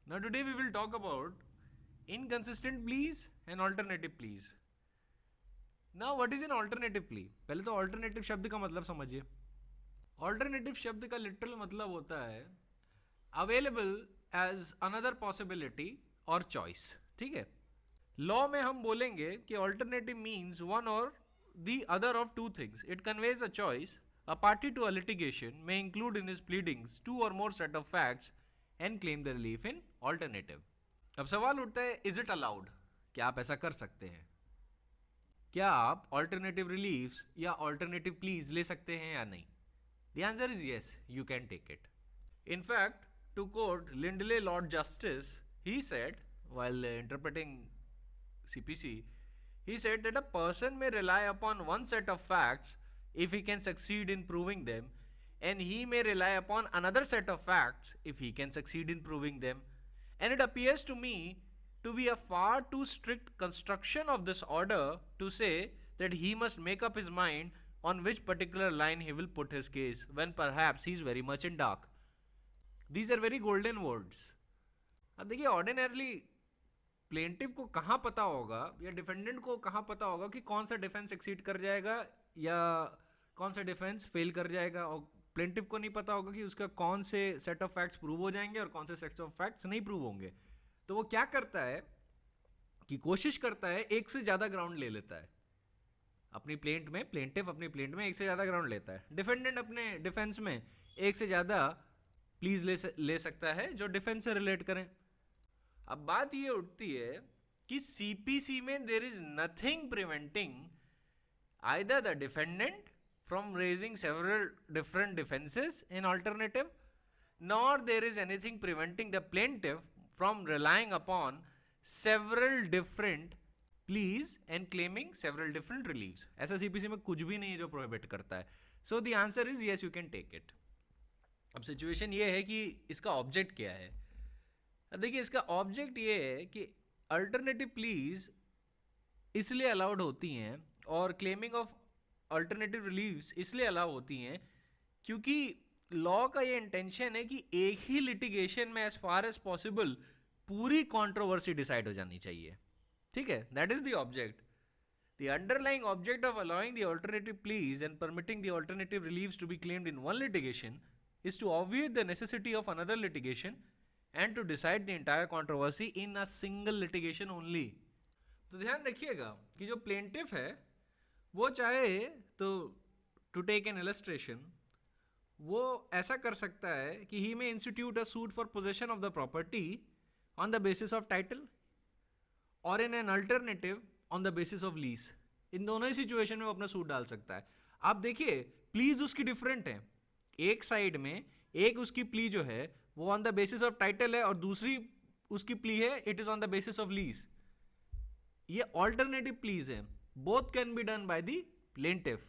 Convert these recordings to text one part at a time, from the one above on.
Now today we will talk about inconsistent pleas and alternative pleas. Now what is an alternative plea? पहले तो alternative शब्द का मतलब समझिए. Alternative शब्द का literal मतलब होता है available as another possibility or choice. ठीक है. लॉ में हम बोलेंगे कि alternative means one or the other of two things. It conveys a choice. A party to a litigation may include in his pleadings two or more set of facts and claim the relief in alternative. अब सवाल उठता है, is it allowed? क्या आप ऐसा कर सकते हैं? क्या आप ऑल्टरनेटिव रिलीफ्स या ऑल्टरनेटिव प्लीज ले सकते हैं या नहीं? The answer is yes, you can take it. In fact, to quote Lindley Lord Justice, he said, while interpreting CPC, he said that a person may rely upon one set of facts if he can succeed in proving them, and he may rely upon another set of facts if he can succeed in proving them. And it appears to me to be a far too strict construction of this order to say that he must make up his mind on which particular line he will put his case, when perhaps he is very much in dark. These are very golden words. अब देखिए, ordinarily plaintiff को कहाँ पता होगा या defendant को कहाँ पता होगा कि कौन सा डिफेंस एक्सीड कर जाएगा या कौन सा डिफेंस फेल कर जाएगा, और प्लेंटिव को नहीं पता होगा कि उसका कौन से सेट ऑफ फैक्ट्स प्रूव हो जाएंगे और कौन से सेट ऑफ फैक्ट्स नहीं प्रूव होंगे. तो वो क्या करता है कि कोशिश करता है एक से ज़्यादा ग्राउंड ले लेता है अपनी प्लेंट में. प्लेंटिव अपनी प्लेंट में एक से ज़्यादा ग्राउंड लेता है. डिफेंडेंट अपने डिफेंस में एक से ज़्यादा प्लीज ले सकता है जो डिफेंस से रिलेट करें. अब बात ये उठती है कि सीपीसी में there is nothing preventing either the defendant from raising several different defenses in alternative, nor there is anything preventing the plaintiff from relying upon several different pleas and claiming several different reliefs. ऐसा CPC में कुछ भी नहीं है जो prohibit करता है. So the answer is yes, you can take it. अब सिचुएशन ये है कि इसका ऑब्जेक्ट क्या है. अब देखिए, इसका ऑब्जेक्ट ये है कि अल्टरनेटिव प्लीज इसलिए अलाउड होती हैं और क्लेमिंग ऑफ अल्टरनेटिव रिलीव्स इसलिए अलाउ होती हैं क्योंकि लॉ का ये इंटेंशन है कि एक ही लिटिगेशन में एज फार एज पॉसिबल पूरी कंट्रोवर्सी डिसाइड हो जानी चाहिए. ठीक है, that is the object. The underlying object of allowing the alternative pleas and permitting the alternative reliefs to be claimed in one litigation is to obviate the necessity of another litigation and to decide the entire controversy in a single litigation only. तो ध्यान रखिएगा कि जो plaintiff है वो चाहे तो to take an illustration वो ऐसा कर सकता है कि he may institute a suit for possession of the property on the basis of title और in an alternative on the basis of lease. इन दोनों ही सिचुएशन में वो अपना सूट डाल सकता है. आप देखिए, प्लीज उसकी डिफरेंट है. एक साइड में एक उसकी प्ली जो है वो on the basis of title है और दूसरी उसकी प्ली है it is on the basis of lease. ये ऑल्टरनेटिव प्लीज है. Both can be done by the plaintiff.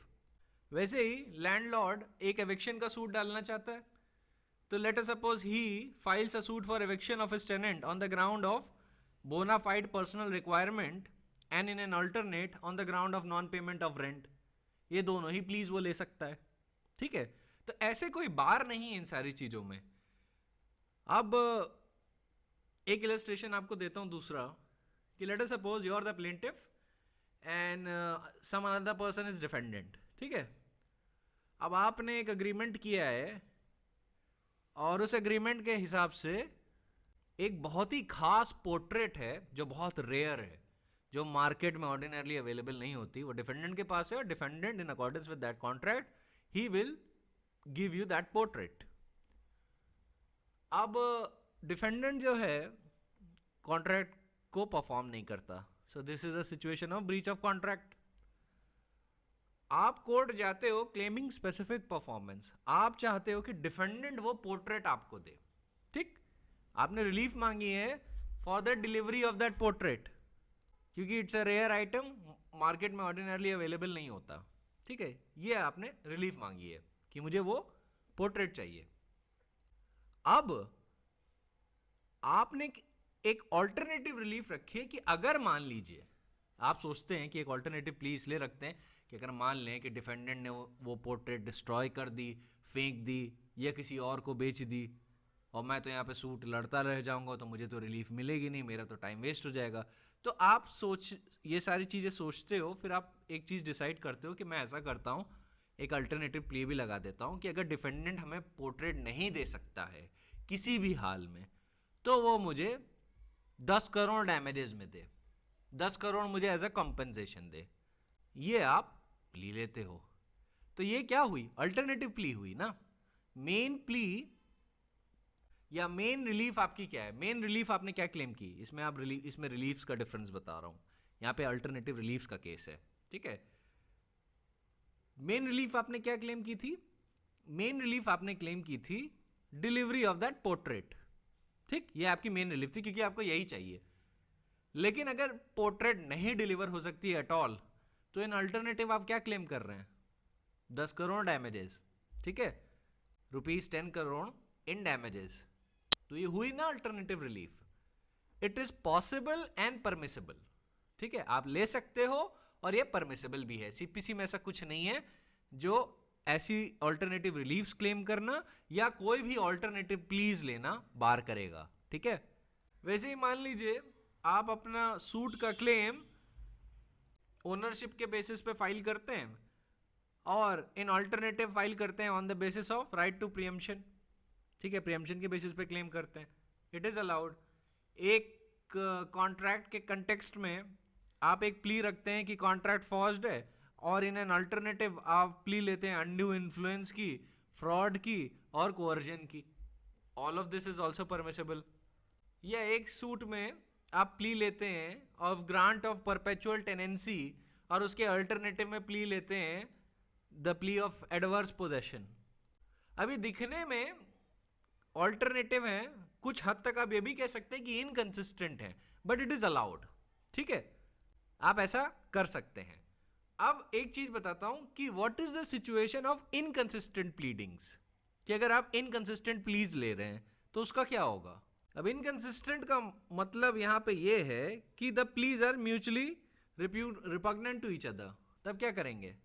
वैसे ही लैंडलॉर्ड एक एविक्शन का सूट डालना चाहता है तो let us suppose he files a suit for eviction of his tenant on the ground of bona fide personal requirement and in an alternate on the ground of non payment of rent. ये दोनों ही please वो ले सकता है. ठीक है, तो ऐसे कोई बार नहीं है इन सारी चीजों में. अब एक इलस्ट्रेशन आपको देता हूं दूसरा कि let us suppose you are the plaintiff and some another person is defendant. ठीक है, अब आपने एक अग्रीमेंट किया है और उस एग्रीमेंट के हिसाब से एक बहुत ही खास पोर्ट्रेट है जो बहुत रेयर है, जो मार्केट में ऑर्डिनरली अवेलेबल नहीं होती. वो डिफेंडेंट के पास है और defendant in accordance with that contract he will give you that portrait. अब डिफेंडेंट जो है कॉन्ट्रैक्ट को परफॉर्म नहीं करता. So this is a situation of breach of contract. आप कोर्ट जाते हो क्लेमिंग स्पेसिफिक परफॉर्मेंस. आप चाहते हो कि डिफेंडेंट वो पोर्ट्रेट आपको दे. ठीक, आपने रिलीफ मांगी है for the delivery of that portrait क्योंकि it's a rare item, market में ऑर्डिनरली अवेलेबल नहीं होता. ठीक है, ये आपने रिलीफ मांगी है कि मुझे वो पोर्ट्रेट चाहिए. अब आपने एक ऑल्टरनेटिव रिलीफ रखी है कि अगर मान लीजिए आप सोचते हैं कि एक ऑल्टरनेटिव प्ली इसलिए रखते हैं कि अगर मान लें कि डिफेंडेंट ने वो पोर्ट्रेट डिस्ट्रॉय कर दी, फेंक दी या किसी और को बेच दी और मैं तो यहाँ पे सूट लड़ता रह जाऊंगा, तो मुझे तो रिलीफ मिलेगी नहीं, मेरा तो टाइम वेस्ट हो जाएगा। तो आप ये सारी चीज़ें सोचते हो, फिर आप एक चीज़ डिसाइड करते हो कि मैं ऐसा करता हूँ, एक अल्टरनेटिव प्ले भी लगा देता हूँ कि अगर डिफेंडेंट हमें पोर्ट्रेट नहीं दे सकता है किसी भी हाल में, तो वो मुझे 10 करोड़ डैमेजेस में दे, 10 करोड़ मुझे एज अ कॉम्पेंसेशन दे। ये आप प्ली लेते हो। तो ये क्या हुई? अल्टरनेटिव प्ली हुई ना। मेन प्ली या मेन रिलीफ आपकी क्या है? मेन रिलीफ आपने क्या क्लेम की? इसमें रिलीफ्स का डिफरेंस बता रहा हूं। यहां पे अल्टरनेटिव रिलीफ्स का केस है, ठीक है। मेन रिलीफ आपने क्या क्लेम की थी? मेन रिलीफ आपने क्लेम की थी डिलीवरी ऑफ दैट पोर्ट्रेट, ठीक। ये आपकी मेन रिलीफ थी क्योंकि आपको यही चाहिए। लेकिन अगर पोर्ट्रेट नहीं डिलीवर हो सकती है एट ऑल, तो इन अल्टरनेटिव आप क्या क्लेम कर रहे हैं? 10 करोड़ डैमेजेस, ठीक है, ₹10 करोड़ इन डैमेजेस। तो ये हुई ना alternative relief. It is possible and permissible, ठीक है, आप ले सकते हो और ये परमिसिबल भी है। सीपीसी में ऐसा कुछ नहीं है जो ऐसी अल्टरनेटिव रिलीफ्स क्लेम करना या कोई भी अल्टरनेटिव प्लीज लेना बार करेगा, ठीक है। वैसे ही मान लीजिए आप अपना सूट का क्लेम ओनरशिप के बेसिस पे फाइल करते हैं और इन अल्टरनेटिव फाइल करते हैं on the basis of right to preemption, ठीक है, प्रीएम्पशन के बेसिस पे क्लेम करते हैं, इट इज अलाउड। एक कॉन्ट्रैक्ट के कंटेक्स्ट में आप एक प्ली रखते हैं कि कॉन्ट्रैक्ट फॉर्स्ड है, और इन एन अल्टरनेटिव आप प्ली लेते हैं अनड्यू इन्फ्लुएंस की, फ्रॉड की और कोवर्जन की। All of this is also permissible. या एक सूट में आप प्ली लेते हैं of grant of perpetual tenancy और उसके अल्टरनेटिव में प्ली लेते हैं the plea of adverse possession. अभी दिखने में ऑल्टरनेटिव है, कुछ हद तक आप ये भी कह सकते हैं कि इनकंसिस्टेंट है, बट इट इज अलाउड, ठीक है, आप ऐसा कर सकते हैं। अब एक चीज बताता हूं कि what is the situation of inconsistent pleadings, कि अगर आप इनकंसिस्टेंट प्लीज ले रहे हैं तो उसका क्या होगा। अब इनकंसिस्टेंट का मतलब यहां पे ये है कि the pleas are mutually repugnant to each other. तब क्या करेंगे?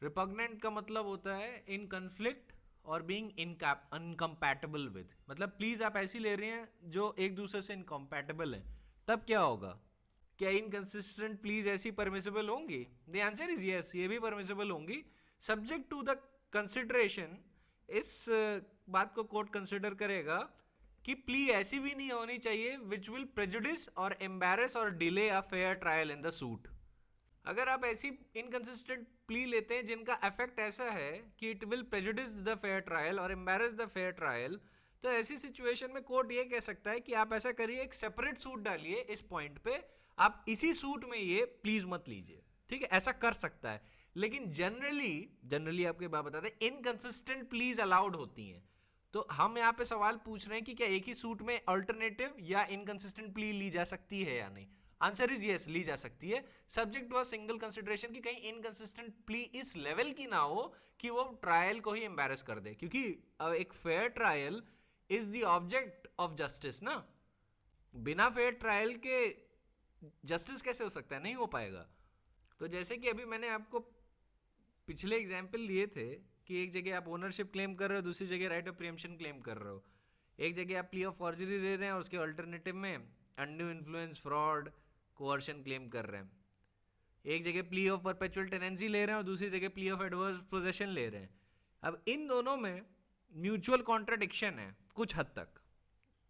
रिपग्नेंट का मतलब होता है इन कन्फ्लिक्ट और बीइंग इनकम्पैटिबल विद, मतलब प्लीज आप ऐसी ले रहे हैं जो एक दूसरे से इनकम्पैटिबल है। तब क्या होगा? क्या इनकंसिस्टेंट प्लीज ऐसी परमिसिबल होंगी? द आंसर इज यस, ये भी परमिसिबल होंगी, सब्जेक्ट टू द कंसिडरेशन। इस बात को कोर्ट कंसिडर करेगा कि प्ली ऐसी भी नहीं होनी चाहिए विच विल प्रेजुडिस और एम्बैरस और delay a fair trial in the suit. अगर आप ऐसी इनकंसिस्टेंट प्ली लेते हैं जिनका इफेक्ट ऐसा है कि it will prejudice the fair trial और एम्बैरस द फेयर ट्रायल, तो ऐसी सिचुएशन में कोर्ट ये कह सकता है कि आप ऐसा करिए, एक सेपरेट सूट डालिए इस पॉइंट पे, आप इसी सूट में ये प्लीज मत लीजिए, ठीक है, ऐसा कर सकता है। लेकिन जनरली आपके बात बताते हैं इनकंसिस्टेंट प्लीज अलाउड होती हैं। तो हम यहाँ पे सवाल पूछ रहे हैं कि क्या एक ही सूट में अल्टरनेटिव या इनकंसिस्टेंट प्ली ली जा सकती है या नहीं। आंसर इज यस, ली जा सकती है, subject to a single consideration कि कहीं इनकंसिस्टेंट प्ली इस लेवल की ना हो कि वो ट्रायल को ही एम्बैरस कर दे, क्योंकि एक fair trial is the object of justice ना। बिना फेयर ट्रायल के जस्टिस कैसे हो सकता है? नहीं हो पाएगा। तो जैसे कि अभी मैंने आपको पिछले एग्जाम्पल दिए थे कि एक जगह आप ओनरशिप क्लेम कर रहे हो, दूसरी जगह राइट ऑफ प्रीएम्पशन क्लेम कर रहे हो। एक जगह आप प्ली ऑफ फॉर्जरी ले रहे हैं और उसके अल्टरनेटिव में undue influence, fraud, coercion claim कर रहे हैं। एक जगह प्ली ऑफ परपेचुअल टेनेंसी ले रहे हैं और दूसरी जगह प्ली ऑफ एडवर्स पोजेशन ले रहे हैं। अब इन दोनों में म्यूचुअल कॉन्ट्राडिक्शन है कुछ हद तक,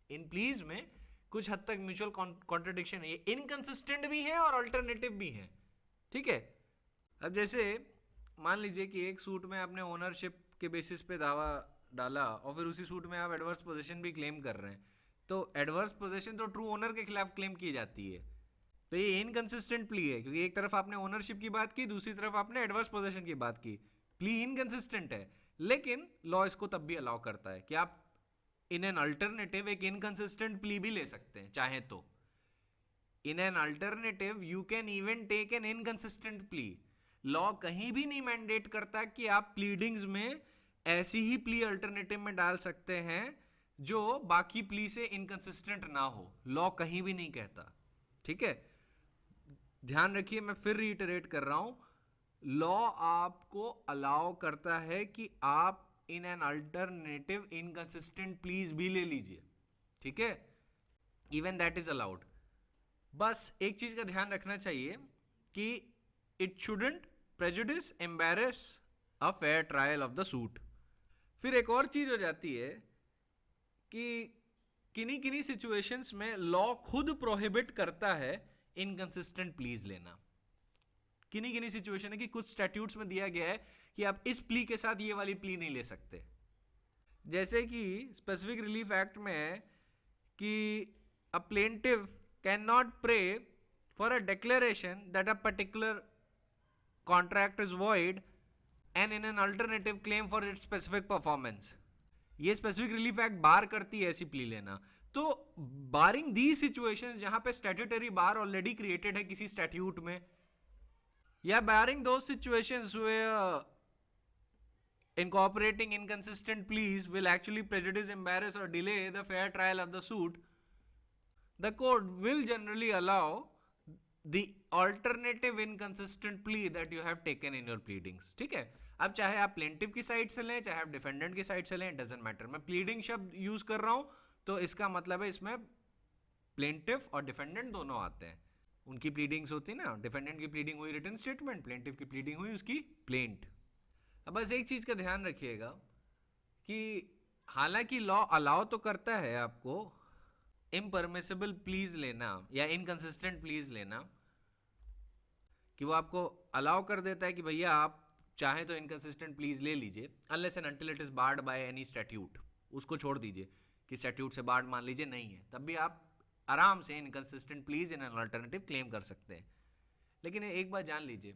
इन प्लीज में कुछ हद तक म्यूचुअल कॉन्ट्राडिक्शन है, ये इनकंसिस्टेंट भी है और अल्टरनेटिव भी है, ठीक है। अब जैसे मान लीजिए कि एक सूट में आपने ओनरशिप के बेसिस पे दावा डाला और फिर उसी सूट में आप एडवर्स पोजीशन भी क्लेम कर रहे हैं, तो एडवर्स पोजीशन तो ट्रू ओनर के खिलाफ क्लेम की जाती है। तो ये इनकंसिस्टेंट प्ली है क्योंकि एक तरफ आपने ओनरशिप की बात की, दूसरी तरफ आपने एडवर्स पोजीशन की बात की। प्ली इनकंसिस्टेंट है, लेकिन लॉ इसको तब भी अलाउ करता है कि आप इन एन अल्टरनेटिव एक इनकंसिस्टेंट प्ली भी ले सकते हैं चाहे तो। In an alternative you can even take an inconsistent plea. Law कहीं भी नहीं मैंडेट करता कि आप प्लीडिंग्स में ऐसी ही प्ली अल्टरनेटिव में डाल सकते हैं जो बाकी प्ली से इनकंसिस्टेंट ना हो, लॉ कहीं भी नहीं कहता, ठीक है। ध्यान रखिए, मैं फिर रीइटरेट कर रहा हूं, लॉ आपको अलाउ करता है कि आप in an alternative inconsistent please भी ले लीजिए, ठीक है, इवन दैट इज अलाउड। बस एक चीज का ध्यान रखना चाहिए कि it shouldn't prejudice embarrass a fair trial of the suit. फिर एक और चीज हो जाती है कि किन्हीं किन्हीं सिचुएशंस में लॉ खुद प्रोहिबिट करता है इनकंसिस्टेंट प्लीज लेना। किन्हीं किन्हीं सिचुएशन है कि कुछ स्टैट्यूट्स में दिया गया है कि आप इस प्ली के साथ ये वाली प्ली नहीं ले सकते। जैसे कि स्पेसिफिक रिलीफ एक्ट में है कि a plaintiff can not pray for a declaration that a particular contract is void and in an alternative claim for its specific performance. ये स्पेसिफिक रिलीफ एक्ट बार करती है ऐसी प्ली लेना। तो बारिंग दी situations जहां पे स्टैट्यूटरी बार ऑलरेडी क्रिएटेड है किसी स्टैट्यूट में, या barring those situations where incorporating inconsistent pleas will actually prejudice, embarrass or delay the fair trial of the suit, the court will generally allow the alternative inconsistent plea that you have taken in your pleadings, ठीक है। अब चाहे आप plaintiff की side से लें चाहे आप डिफेंडेंट की साइड से लें, डजंट मैटर। मैं प्लीडिंग शब्द यूज कर रहा हूं तो इसका मतलब है इसमें प्लेंटिव और डिफेंडेंट दोनों आते हैं। उनकी प्लीडिंग्स होती ना, डिफेंडेंट की प्लीडिंग हुई रिटन स्टेटमेंट, प्लेंटिव की प्लीडिंग हुई उसकी प्लेंट। अब बस एक चीज का ध्यान रखिएगा कि हालांकि लॉ अलाउ तो करता है आपको इम्परमिसिबल प्लीज लेना या इनकंसिस्टेंट प्लीज लेना, कि वो आपको अलाउ कर देता है कि भैया आप चाहे तो इनकंसिस्टेंट प्लीज ले लीजिए, unless and until it is barred by any statute. उसको छोड़ दीजिए कि स्टैट्यूट से बार्ड मान लीजिए नहीं है, तब भी आप आराम से inconsistent please in an alternative claim कर सकते हैं। लेकिन एक बात जान लीजिए,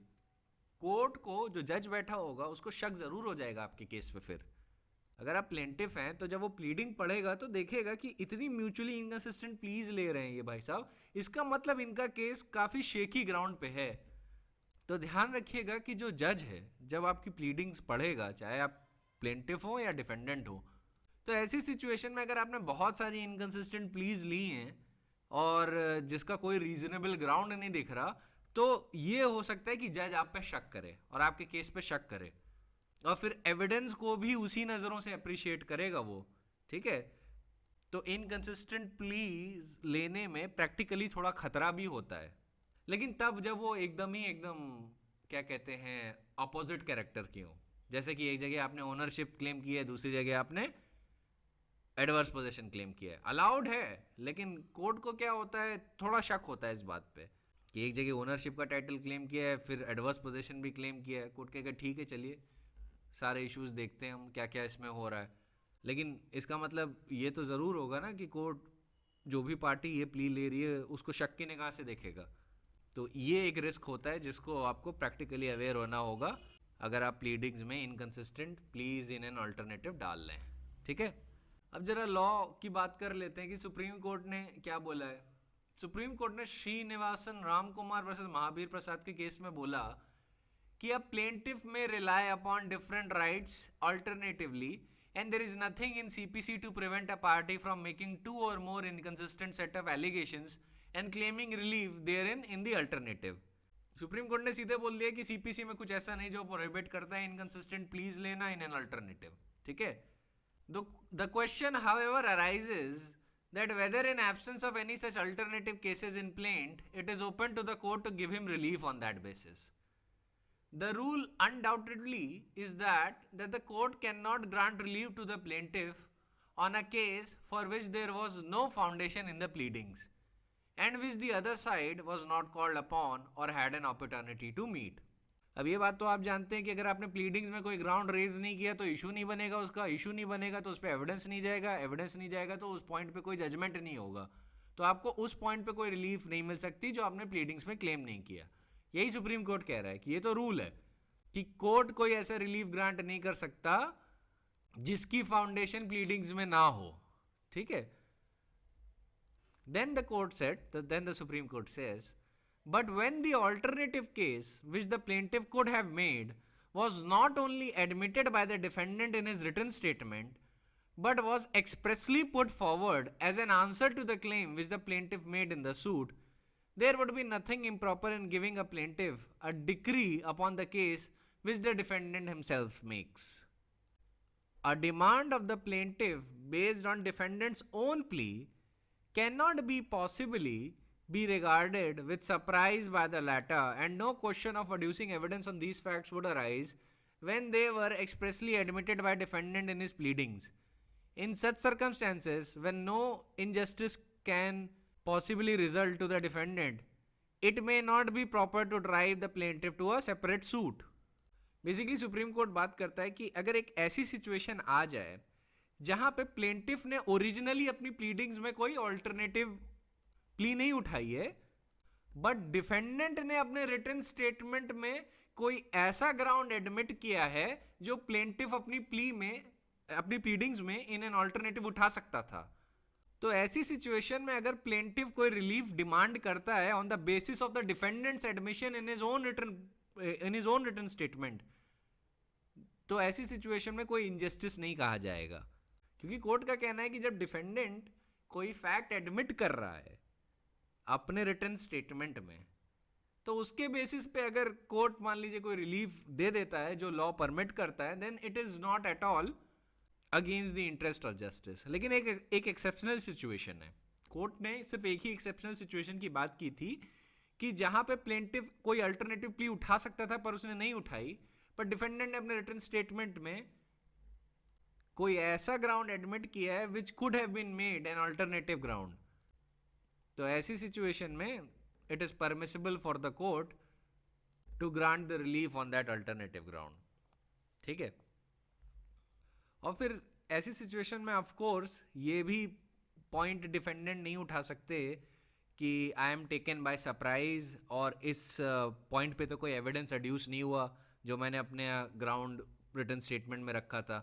कोर्ट को जो जज बैठा होगा उसको शक जरूर हो जाएगा आपके केस पे। फिर अगर आप प्लेंटिफ हैं तो जब वो प्लीडिंग पढ़ेगा तो देखेगा कि इतनी म्यूचुअली इनकंसिस्टेंट प्लीज ले रहे हैं ये भाई साहब, इसका मतलब इनका केस काफी शेकी ग्राउंड पे है। तो ध्यान रखिएगा कि जो जज है जब आपकी प्लीडिंग्स पढ़ेगा, चाहे आप प्लेंटिफ हो या डिफेंडेंट हो, तो ऐसी सिचुएशन में अगर आपने बहुत सारी इनकंसिस्टेंट प्लीज ली हैं और जिसका कोई रीजनेबल ग्राउंड नहीं दिख रहा, तो ये हो सकता है कि जज आप पे शक करे और आपके केस पे शक करे और फिर एविडेंस को भी उसी नज़रों से अप्रिशिएट करेगा वो, ठीक है। तो इनकंसिस्टेंट प्लीज लेने में प्रैक्टिकली थोड़ा खतरा भी होता है, लेकिन तब जब वो एकदम क्या कहते हैं अपोजिट कैरेक्टर की हो। जैसे कि एक जगह आपने ओनरशिप क्लेम की है, दूसरी जगह आपने एडवर्स पोजीशन क्लेम किया है, अलाउड है, लेकिन कोर्ट को क्या होता है थोड़ा शक होता है इस बात पे कि एक जगह ओनरशिप का टाइटल क्लेम किया है फिर एडवर्स पोजीशन भी क्लेम किया है। कोर्ट कहेगा ठीक है चलिए सारे इश्यूज देखते हैं हम क्या क्या इसमें हो रहा है, लेकिन इसका मतलब ये तो ज़रूर होगा ना कि कोर्ट जो भी पार्टी ये प्ली ले रही है उसको शक की निगाह से देखेगा। तो ये एक रिस्क होता है जिसको आपको प्रैक्टिकली अवेयर होना होगा अगर आप प्लीडिंग्स में inconsistent please in an alternative डाल लें, ठीक है। अब जरा लॉ की बात कर लेते हैं कि सुप्रीम कोर्ट ने क्या बोला है। सुप्रीम कोर्ट ने श्रीनिवासन राम कुमार वर्सेस महावीर प्रसाद के केस में बोला कि a plaintiff may rely upon different rights alternatively and there is nothing in CPC to prevent a party from making two or more inconsistent set of allegations and claiming relief therein in the alternative. Supreme court ने सीधे बोल दिया कि CPC में कुछ ऐसा नहीं जो प्रोहिबिट करता है इनकंसिस्टेंट प्लीज लेना इन एन अल्टरनेटिव, ठीक है। The question, however, arises that whether in absence of any such alternative cases in plaint, it is open to the court to give him relief on that basis. The rule undoubtedly is that the court cannot grant relief to the plaintiff on a case for which there was no foundation in the pleadings and which the other side was not called upon or had an opportunity to meet. अब ये बात तो आप जानते हैं कि अगर आपने प्लीडिंग्स में कोई ग्राउंड रेज नहीं किया तो इशू नहीं बनेगा, उसका इशू नहीं बनेगा तो उस पर एविडेंस नहीं जाएगा, एविडेंस नहीं जाएगा तो उस पॉइंट पे कोई जजमेंट नहीं होगा, तो आपको उस पॉइंट पे कोई रिलीफ नहीं मिल सकती जो आपने प्लीडिंग्स में क्लेम नहीं किया। यही सुप्रीम कोर्ट कह रहा है कि ये तो रूल है कि कोर्ट कोई ऐसा रिलीफ ग्रांट नहीं कर सकता जिसकी फाउंडेशन प्लीडिंग्स में ना हो, ठीक है। Then the Supreme Court says, but when the alternative case which the plaintiff could have made was not only admitted by the defendant in his written statement, but was expressly put forward as an answer to the claim which the plaintiff made in the suit, there would be nothing improper in giving a plaintiff a decree upon the case which the defendant himself makes. a demand of the plaintiff based on defendant's own plea cannot be possibly be regarded with surprise by the latter, and no question of adducing evidence on these facts would arise when they were expressly admitted by defendant in his pleadings. In such circumstances, when no injustice can possibly result to the defendant, it may not be proper to drive the plaintiff to a separate suit. Basically supreme court बात करता है कि अगर एक ऐसी situation आ जाए जहां पे प्लेंटिफ ने ओरिजिनली अपनी प्लीडिंग्स में कोई ऑल्टरनेटिव प्ली नहीं उठाई है, बट डिफेंडेंट ने अपने रिटन स्टेटमेंट में कोई ऐसा ग्राउंड एडमिट किया है जो प्लेंटिफ अपनी प्ली में, अपनी प्लीडिंग्स में इन एन ऑल्टरनेटिव उठा सकता था, तो ऐसी सिचुएशन में अगर प्लेंटिफ कोई रिलीफ डिमांड करता है on the basis of the defendant's admission in his own written statement, तो ऐसी सिचुएशन में कोई इनजस्टिस नहीं कहा जाएगा, क्योंकि कोर्ट का कहना है कि जब डिफेंडेंट कोई फैक्ट एडमिट कर रहा है अपने रिटन स्टेटमेंट में, तो उसके बेसिस पे अगर कोर्ट मान लीजिए कोई रिलीफ दे देता है जो लॉ परमिट करता है, then it is not at all against the interest of justice. लेकिन एक एक्सेप्शनल सिचुएशन है, कोर्ट ने सिर्फ एक ही एक्सेप्शनल सिचुएशन की बात की थी कि जहां पे प्लेंटिफ कोई अल्टरनेटिव प्ली उठा सकता था पर उसने नहीं उठाई, पर डिफेंडेंट ने अपने रिटन स्टेटमेंट में कोई ऐसा ग्राउंड एडमिट किया है which could have been made an alternative ground, तो ऐसी सिचुएशन में it is permissible for the court to grant the relief on that alternative ground. ठीक है, और फिर ऐसी सिचुएशन में ऑफ कोर्स ये भी पॉइंट डिफेंडेंट नहीं उठा सकते कि I am taken by surprise और इस पॉइंट पे तो कोई एविडेंस एड्यूस नहीं हुआ जो मैंने अपने ग्राउंड रिटन स्टेटमेंट में रखा था।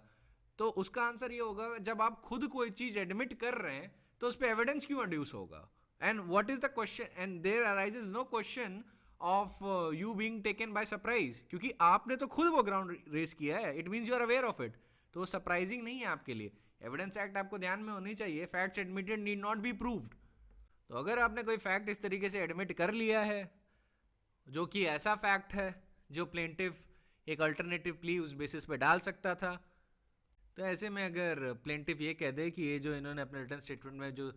तो उसका आंसर ये होगा, जब आप खुद कोई चीज एडमिट कर रहे हैं तो उस पर एविडेंस क्यों एड्यूस होगा, and what is the question, and there arises no question of you being taken by surprise, क्योंकि आपने तो खुद वो ग्राउंड रेस किया है, it means you are aware of it, तो सरप्राइजिंग नहीं है आपके लिए। एविडेंस एक्ट आपको ध्यान में होनी चाहिए, facts admitted need not be proved. तो अगर आपने कोई फैक्ट इस तरीके से एडमिट कर लिया है जो कि ऐसा फैक्ट है जो प्लेंटिफ एक अल्टरनेटिव प्ली उस बेसिस पे डाल सकता था, तो ऐसे में अगर प्लेंटिफ ये कह दे कि ये जो इन्होंने अपने रिटन स्टेटमेंट में जो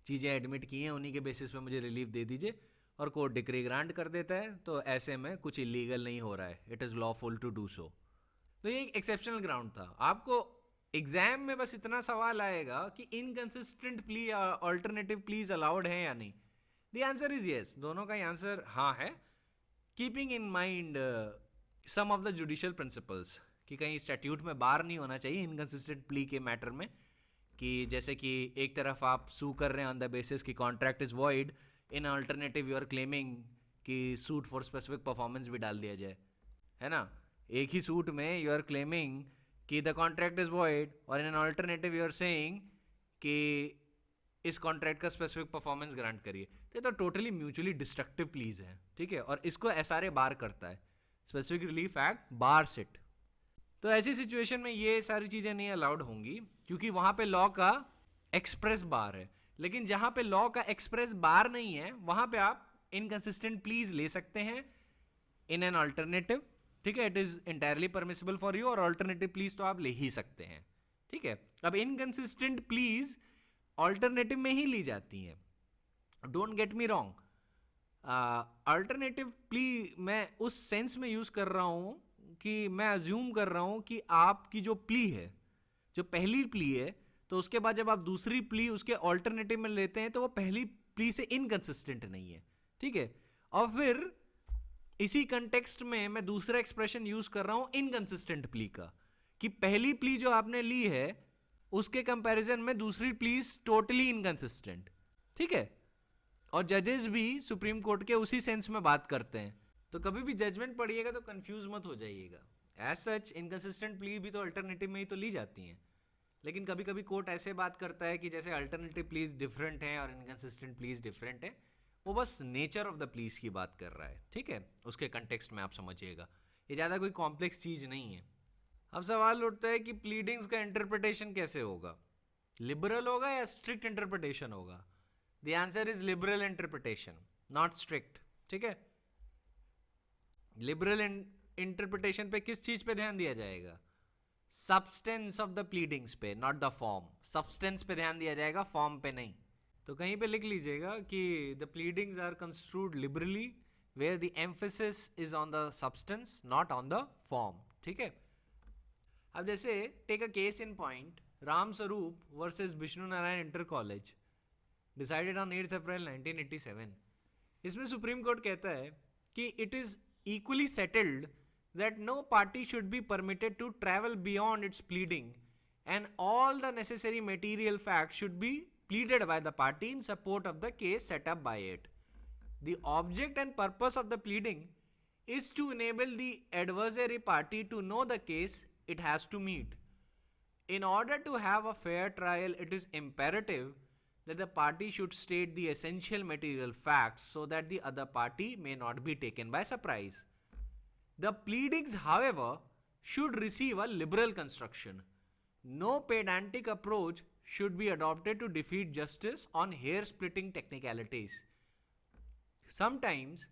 चीज़ें एडमिट की हैं उन्हीं के बेसिस पे मुझे रिलीफ दे दीजिए, और कोर्ट डिक्री ग्रांट कर देता है, तो ऐसे में कुछ इलीगल नहीं हो रहा है, it is lawful to do so. तो ये एक एक्सेप्शनल ग्राउंड था। आपको एग्जाम में बस इतना सवाल आएगा कि इनकंसिस्टेंट प्ली या अल्टरनेटिव प्लीज अलाउड है या नहीं। द आंसर इज यस, दोनों का आंसर हाँ है, keeping in mind some of the judicial principles कि कहीं स्टैट्यूट में बार नहीं होना चाहिए इनकंसिस्टेंट प्ली के मैटर में, कि जैसे कि एक तरफ आप सू कर रहे हैं ऑन द बेसिस कि contract is void, in alternative you are claiming कि सूट फॉर स्पेसिफिक परफॉर्मेंस भी डाल दिया जाए, है ना। एक ही सूट में यू आर क्लेमिंग कि द कॉन्ट्रैक्ट इज वॉइड, और in an alternative you are saying कि इस कॉन्ट्रैक्ट का स्पेसिफिक परफॉर्मेंस ग्रांट करिए, तो ये तो टोटली म्यूचुअली डिस्ट्रक्टिव प्लीज है। ठीक है, और इसको एसआरए बार करता है, स्पेसिफिक रिलीफ एक्ट बार सिट। तो ऐसी सिचुएशन में ये सारी चीज़ें नहीं अलाउड होंगी क्योंकि वहाँ पे लॉ का एक्सप्रेस बार है, लेकिन जहाँ पे लॉ का एक्सप्रेस बार नहीं है वहाँ पे आप इनकंसिस्टेंट प्लीज ले सकते हैं इन एन अल्टरनेटिव। ठीक है, it is entirely permissible for you, और अल्टरनेटिव प्लीज तो आप ले ही सकते हैं। ठीक है, अब इनकंसिस्टेंट प्लीज अल्टरनेटिव में ही ली जाती हैं, don't get me wrong. Alternative plea मैं उस सेंस में यूज कर रहा हूं कि मैं अज्यूम कर रहा हूं कि आपकी जो प्ली है, जो पहली प्ली है, तो उसके बाद जब आप दूसरी प्ली उसके अल्टरनेटिव में लेते हैं तो वो पहली प्ली से इनकंसिस्टेंट नहीं है। ठीक है, और फिर इसी कंटेक्स्ट में मैं दूसरा एक्सप्रेशन यूज कर रहा हूं इनकंसिस्टेंट प्ली का, कि पहली प्ली जो आपने ली है उसके कंपैरिजन में दूसरी प्लीज टोटली इनकंसिस्टेंट। ठीक है, और जजेस भी सुप्रीम कोर्ट के उसी सेंस में बात करते हैं, तो कभी भी जजमेंट पढ़िएगा तो कंफ्यूज मत हो जाइएगा। एज सच इनकंसिस्टेंट प्ली भी तो अल्टरनेटिव में ही तो ली जाती हैं, लेकिन कभी कभी कोर्ट ऐसे बात करता है कि जैसे अल्टरनेटिव प्लीज डिफरेंट है और इनकंसिस्टेंट प्लीज डिफरेंट है, वो बस नेचर ऑफ द प्लीज की बात कर रहा है। ठीक है, उसके कंटेक्स्ट में आप समझिएगा, ये ज़्यादा कोई कॉम्प्लेक्स चीज़ नहीं है। अब सवाल उठता है कि प्लीडिंग्स का इंटरप्रिटेशन कैसे होगा, लिबरल होगा या स्ट्रिक्ट इंटरप्रिटेशन होगा। The answer is liberal interpretation, not strict. ठीक है, लिबरल इंटरप्रिटेशन पे किस चीज़ पे ध्यान दिया जाएगा, सब्सटेंस ऑफ द प्लीडिंग्स पे, नॉट द फॉर्म. सब्सटेंस पे ध्यान दिया जाएगा, फॉर्म पे नहीं. तो कहीं पे लिख लीजिएगा कि the pleadings are construed liberally where the emphasis is on the substance not on the form. ठीक है. अब जैसे take a case in point Ram Swarup versus Vishnu Narayan inter college decided on 8 April 1987. इसमें सुप्रीम कोर्ट कहता है कि it is equally settled that no party should be permitted to travel beyond its pleading and all the necessary material facts should be pleaded by the party in support of the case set up by it. The object and purpose of the pleading is to enable the adversary party to know the case it has to meet. In order to have a fair trial, it is imperative that the party should state the essential material facts so that the other party may not be taken by surprise. The pleadings, however, should receive a liberal construction. No pedantic approach should be adopted to defeat justice on hair-splitting technicalities. Sometimes,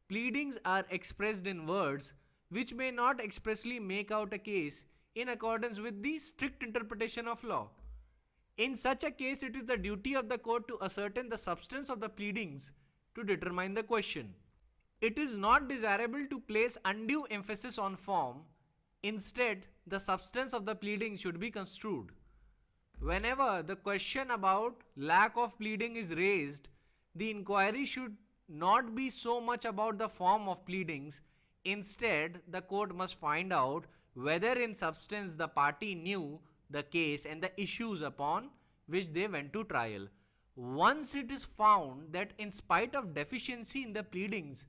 pleadings are expressed in words which may not expressly make out a case in accordance with the strict interpretation of law. In such a case, it is the duty of the court to ascertain the substance of the pleadings to determine the question. It is not desirable to place undue emphasis on form. Instead, the substance of the pleading should be construed. Whenever the question about lack of pleading is raised, the inquiry should not be so much about the form of pleadings. Instead, the court must find out whether in substance the party knew the case and the issues upon which they went to trial. Once it is found that in spite of deficiency in the pleadings,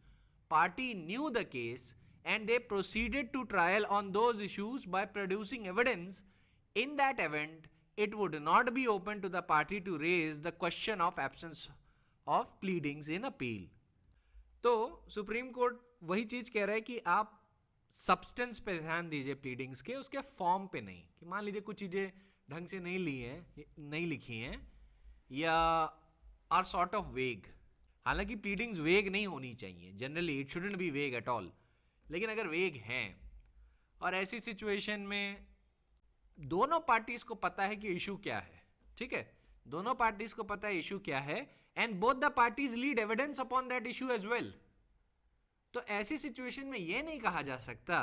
party knew the case and they proceeded to trial on those issues by producing evidence, in that event it would not be open to the party to raise the question of absence of pleadings in appeal. तो supreme court वही चीज कह रहा है कि आप substance पे ध्यान दीजिए प्लीडिंग्स के, उसके फॉर्म पे नहीं. कि मान लीजिए कुछ चीजें ढंग से नहीं ली हैं, नहीं लिखी हैं, या आर सॉर्ट ऑफ वेग. हालांकि प्लीडिंग्स वेग नहीं होनी चाहिए, जनरली इट शुडंट बी वेग एट ऑल. लेकिन अगर वेग हैं और ऐसी सिचुएशन में दोनों पार्टीज को पता है कि इशू क्या है, ठीक है, दोनों पार्टीज को पता है इशू क्या है, and both the parties lead evidence upon that issue as well. तो ऐसी सिचुएशन में यह नहीं कहा जा सकता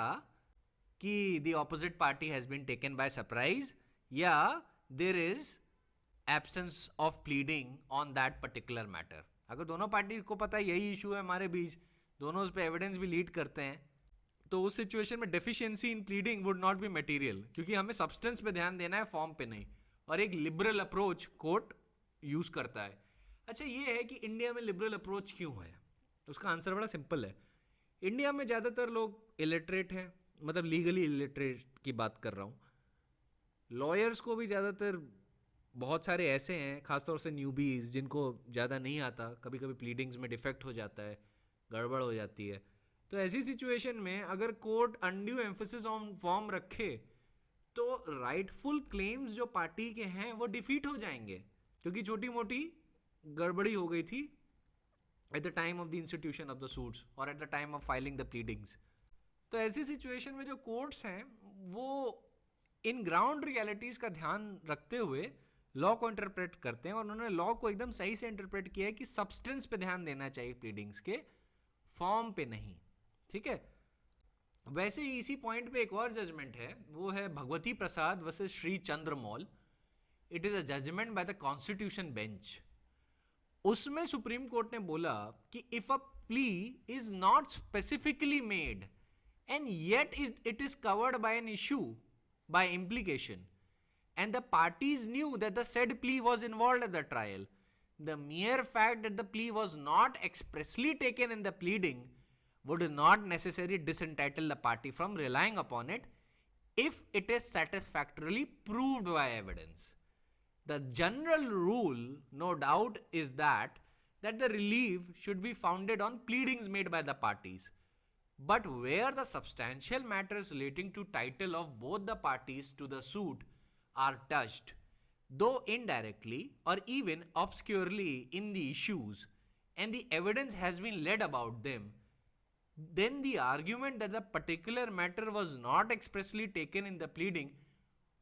कि the opposite party has been taken by surprise या there is absence of pleading on that particular matter. अगर दोनों पार्टी को पता है यही इशू है हमारे बीच, दोनों उस पर एविडेंस भी लीड करते हैं, तो उस सिचुएशन में deficiency in pleading would not be material, क्योंकि हमें सब्सटेंस पे ध्यान देना है, फॉर्म पे नहीं. और एक लिबरल अप्रोच कोर्ट यूज करता है. अच्छा, ये है कि इंडिया में लिबरल अप्रोच क्यों है? उसका आंसर बड़ा सिंपल है. इंडिया में ज़्यादातर लोग इलिटरेट हैं, मतलब लीगली इलिटरेट की बात कर रहा हूँ. लॉयर्स को भी ज़्यादातर बहुत सारे ऐसे हैं, खासतौर से न्यूबीज, जिनको ज़्यादा नहीं आता, कभी कभी प्लीडिंग्स में डिफेक्ट हो जाता है, गड़बड़ हो जाती है. तो ऐसी सिचुएशन में अगर court undue emphasis on form रखे तो राइटफुल क्लेम्स जो पार्टी के हैं वो डिफीट हो जाएंगे, क्योंकि छोटी मोटी गड़बड़ी हो गई थी at the time of the institution of the suits और at the time of filing the pleadings. तो ऐसी सिचुएशन में जो कोर्ट्स हैं वो इन ग्राउंड रियलिटीज़ का ध्यान रखते हुए लॉ को इंटरप्रेट करते हैं, और उन्होंने लॉ को एकदम सही से इंटरप्रेट किया है कि सब्सटेंस पे ध्यान देना चाहिए प्लीडिंग्स के, फॉर्म पे नहीं. ठीक है. वैसे ही इसी पॉइंट पे एक और जजमेंट है, वो है Bhagwati Prasad versus Shri Chandramaul. It is a judgment by the constitution bench. उसमें सुप्रीम कोर्ट ने बोला कि if a plea is not specifically made and yet it is covered by an issue by implication, and the parties knew that the said plea was involved at the trial, the mere fact that the plea was not expressly taken in the pleading would not necessarily disentitle the party from relying upon it if it is satisfactorily proved by evidence. The general rule, no doubt, is that the relief should be founded on pleadings made by the parties. But where the substantial matters relating to title of both the parties to the suit are touched, though indirectly or even obscurely in the issues, and the evidence has been led about them, then the argument that the particular matter was not expressly taken in the pleading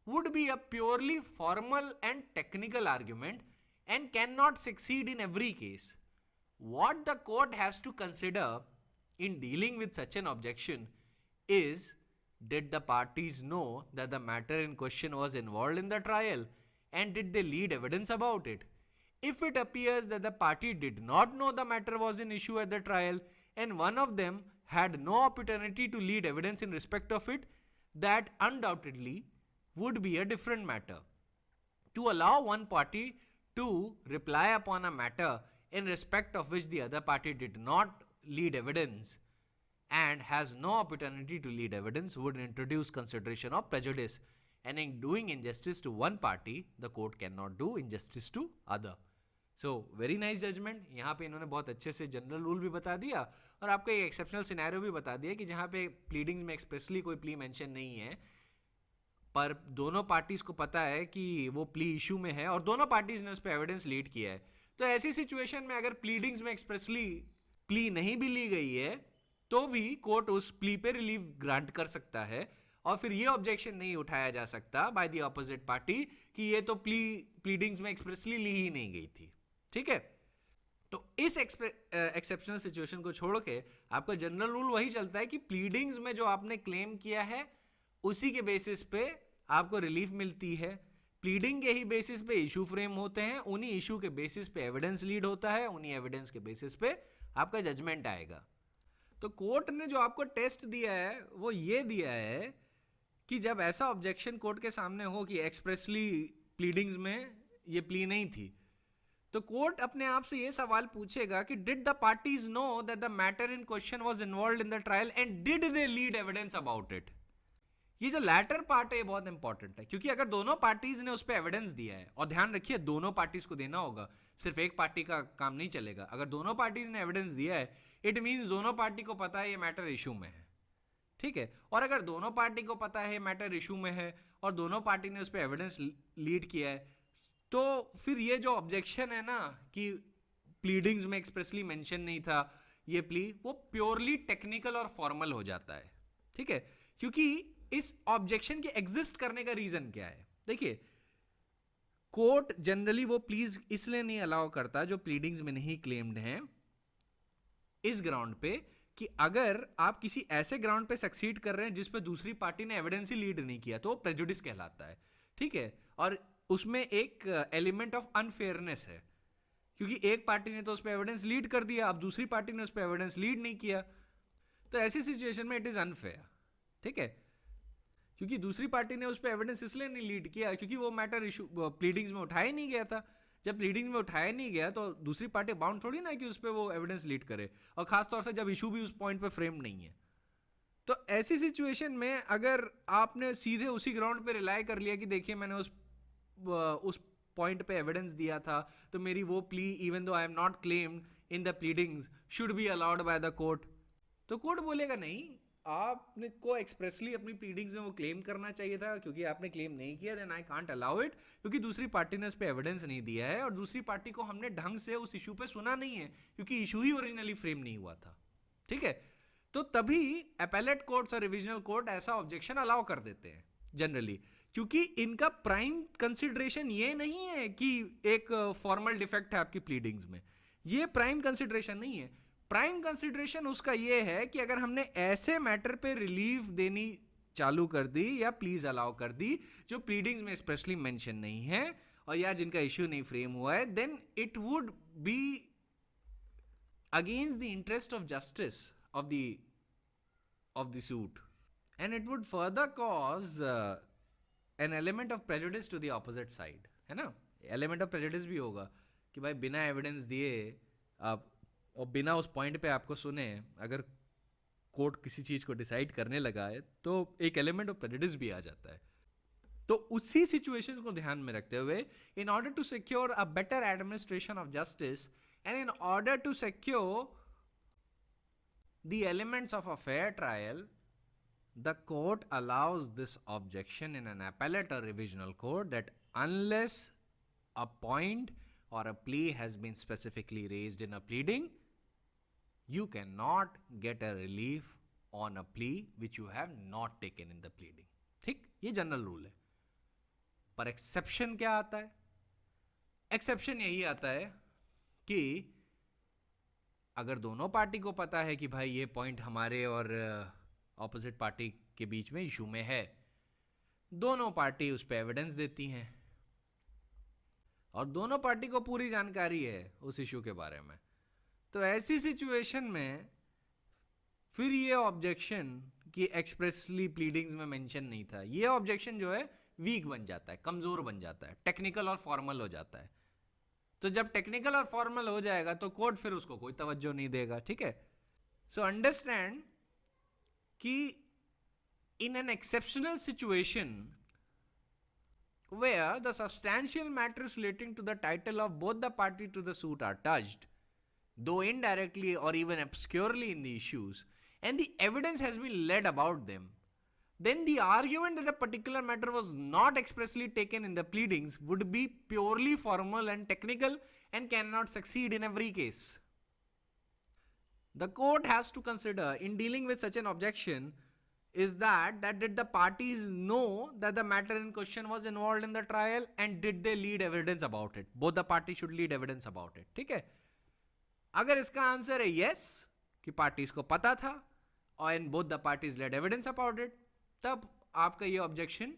would be a purely formal and technical argument and cannot succeed in every case. What the court has to consider in dealing with such an objection is, did the parties know that the matter in question was involved in the trial, and did they lead evidence about it? If it appears that the party did not know the matter was in issue at the trial, and one of them had no opportunity to lead evidence in respect of it, that undoubtedly would be a different matter. To allow one party to reply upon a matter in respect of which the other party did not lead evidence and has no opportunity to lead evidence would introduce consideration of prejudice, and in doing injustice to one party, the court cannot do injustice to other. So very nice judgement. यहाँ पे इन्होंने बहुत अच्छे से general rule भी बता दिया और आपको एक एक्सेप्शनल सिनेरियो भी बता दिया कि जहाँ पे प्लीडिंग्स में एक्सप्रेसली कोई प्ली मेंशन नहीं है, पर दोनों पार्टीज को पता है कि वो प्ली इशू में है और दोनों पार्टीज ने उस पर एविडेंस लीड किया है. तो ऐसी सिचुएशन में अगर प्लीडिंग्स में एक्सप्रेसली प्ली नहीं भी ली गई है तो भी कोर्ट उस प्ली पे रिलीफ ग्रांट कर सकता है और फिर ये ऑब्जेक्शन नहीं उठाया जा सकता बाय द ऑपोजिट पार्टी कि ये तो प्लीडिंग्स में एक्सप्रेसली ली ही नहीं गई थी. ठीक है, तो इस एक्सेप्शनल सिचुएशन को छोड़ के आपका जनरल रूल वही चलता है कि प्लीडिंग्स में जो आपने क्लेम किया है उसी के बेसिस पे आपको रिलीफ मिलती है. प्लीडिंग के ही बेसिस पे इशू फ्रेम होते हैं, उन्हीं इशू के बेसिस पे एविडेंस लीड होता है, उन्हीं एविडेंस के बेसिस पे आपका जजमेंट आएगा. तो कोर्ट ने जो आपको टेस्ट दिया है वो ये दिया है कि जब ऐसा ऑब्जेक्शन कोर्ट के सामने हो कि एक्सप्रेसली प्लीडिंग्स में ये प्ली नहीं थी, तो कोर्ट अपने आप से ये सवाल पूछेगा कि did the parties know that the matter in question was involved in the trial and did they lead evidence about it. ये जो लैटर पार्ट है ये बहुत इंपॉर्टेंट है, क्योंकि अगर दोनों पार्टीज ने उस पर एविडेंस दिया है, और ध्यान रखिए दोनों पार्टीज को देना होगा, सिर्फ एक पार्टी का काम नहीं चलेगा. अगर दोनों पार्टीज ने एविडेंस दिया है इट मीन्स दोनों पार्टी को पता है ये मैटर इशू में है. ठीक है, और अगर दोनों पार्टी को पता है मैटर इशू में है और दोनों पार्टी ने उस पर एविडेंस लीड किया है, तो फिर ये जो ऑब्जेक्शन है ना कि प्लीडिंग्स में एक्सप्रेसली मेंशन नहीं था ये प्ली, वो प्योरली टेक्निकल और फॉर्मल हो जाता है. ठीक है, क्योंकि इस ऑब्जेक्शन के एग्जिस्ट करने का रीजन क्या है. देखिए, कोर्ट जनरली वो प्लीज इसलिए नहीं अलाउ करता जो प्लीडिंग्स में नहीं क्लेम्ड हैं, इस ग्राउंड पे कि अगर आप किसी ऐसे ग्राउंड पे सक्सीड कर रहे हैं जिस पे दूसरी पार्टी ने एविडेंस ही लीड नहीं किया तो प्रेजुडिस कहलाता है. ठीक है, और उसमें एक एलिमेंट ऑफ अनफेयरनेस है, क्योंकि एक पार्टी ने तो उस पर एविडेंस लीड कर दिया, अब दूसरी पार्टी ने उस पर एविडेंस लीड नहीं किया, तो ऐसी सिचुएशन में इट इज अनफेयर. ठीक है, क्योंकि दूसरी पार्टी ने उस पर एविडेंस इसलिए नहीं लीड किया क्योंकि वो मैटर इशू प्लीडिंग्स में उठाया नहीं गया था. जब प्लीडिंग्स में उठाया नहीं गया तो दूसरी पार्टी बाउंड थोड़ी ना कि उस पर वो एविडेंस लीड करे, और खासतौर से जब इशू भी उस पॉइंट पे फ्रेम नहीं है. तो ऐसी सिचुएशन में अगर आपने सीधे उसी ग्राउंड पे रिलाई कर लिया कि देखिए मैंने उस पॉइंट पे एविडेंस दिया था तो मेरी वो plea even though I am not claimed in the pleadings should be allowed by the court, तो कोर्ट बोलेगा नहीं, आपने को एक्सप्रेसली अपनी प्लीडिंग्स में वो क्लेम करना चाहिए था, क्योंकि आपने क्लेम नहीं किया then I can't allow it, क्योंकि दूसरी पार्टी ने उस पर एविडेंस नहीं दिया है और दूसरी पार्टी को हमने ढंग से उस इशू पे सुना नहीं है क्योंकि इशू ही ओरिजिनली फ्रेम नहीं हुआ था. ठीक है, तो तभी अपीलेट कोर्ट्स और रिविजनल कोर्ट ऐसा ऑब्जेक्शन अलाउ कर देते हैं जनरली, क्योंकि इनका प्राइम कंसिडरेशन ये नहीं है कि एक फॉर्मल डिफेक्ट है आपकी प्लीडिंग्स में, ये प्राइम कंसिडरेशन नहीं है. प्राइम कंसिडरेशन उसका ये है कि अगर हमने ऐसे मैटर पे रिलीफ देनी चालू कर दी या प्लीज अलाउ कर दी जो प्लीडिंग्स में स्पेशली मेंशन नहीं है और या जिनका इश्यू नहीं फ्रेम हुआ है, then it would be against the interest of justice of the suit and it would further cause an element of prejudice to the opposite side. है ना, एलिमेंट ऑफ प्रेजुडिस भी होगा कि भाई बिना एविडेंस दिए आप और बिना उस पॉइंट पे आपको सुने अगर कोर्ट किसी चीज को डिसाइड करने लगा है तो एक एलिमेंट ऑफ प्रेजुडिस भी आ जाता है. तो उसी सिचुएशंस को ध्यान में रखते हुए, in order to secure a better administration of justice and in order to secure the elements of a fair trial, the court allows this objection in an appellate or revisional court that unless a point or a plea has been specifically raised in a pleading, you cannot get a relief on a plea which you have not taken in the pleading. ठीक, ये general rule है. पर exception क्या आता है? Exception यही आता है कि अगर दोनों पार्टी को पता है कि भाई ये पॉइंट हमारे और ऑपोजिट पार्टी के बीच में इशू में है, दोनों पार्टी उस पर एविडेंस देती हैं और दोनों पार्टी को पूरी जानकारी है उस इशू के बारे में, तो ऐसी सिचुएशन में फिर ये ऑब्जेक्शन कि एक्सप्रेसली प्लीडिंग्स में मेंशन नहीं था, ये ऑब्जेक्शन जो है वीक बन जाता है, कमजोर बन जाता है, टेक्निकल और फॉर्मल हो जाता है। तो जब टेक्निकल और फॉर्मल हो जाएगा तो कोर्ट फिर उसको कोई तवज्जो नहीं देगा, ठीक है। सो अंडरस्टैंड कि in an exceptional situation where the substantial matters relating to the title of both the party to the suit are touched, though indirectly or even obscurely in the issues, and the evidence has been laid about them, then the argument that a particular matter was not expressly taken in the pleadings would be purely formal and technical and cannot succeed in every case. The court has to consider in dealing with such an objection is that did the parties know that the matter in question was involved in the trial and did they lead evidence about it? Both the parties should lead evidence about it, ठीक है। अगर इसका answer है yes कि parties को पता था और and both the parties led evidence about it, तब आपका ये ऑब्जेक्शन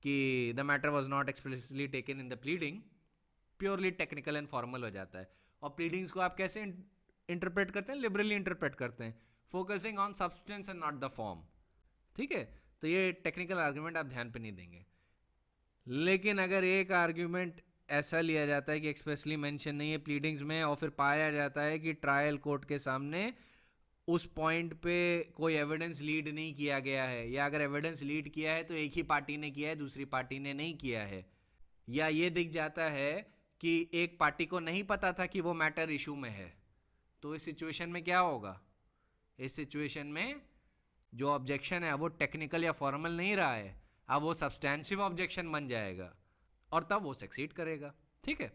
कि the matter was not explicitly taken in the pleading purely technical and formal हो जाता है। और प्लीडिंग्स को आप कैसे इंटरप्रेट करते हैं? लिबरली इंटरप्रेट करते हैं, focusing on substance and not the form, ठीक है। तो ये टेक्निकल आर्ग्यूमेंट आप ध्यान पे नहीं देंगे। लेकिन अगर एक आर्ग्यूमेंट ऐसा लिया जाता है कि एक्सप्रेसली मेंशन नहीं है प्लीडिंग्स में और फिर पाया जाता है कि ट्रायल कोर्ट के सामने उस पॉइंट पे कोई एविडेंस लीड नहीं किया गया है, या अगर एविडेंस लीड किया है तो एक ही पार्टी ने किया है, दूसरी पार्टी ने नहीं किया है, या ये दिख जाता है कि एक पार्टी को नहीं पता था कि वो मैटर इशू में है, तो इस सिचुएशन में क्या होगा? इस सिचुएशन में जो ऑब्जेक्शन है वो टेक्निकल या फॉर्मल नहीं रहा है, अब वो सब्सटेंशिव ऑब्जेक्शन बन जाएगा और तब वो सक्सीड करेगा, ठीक है।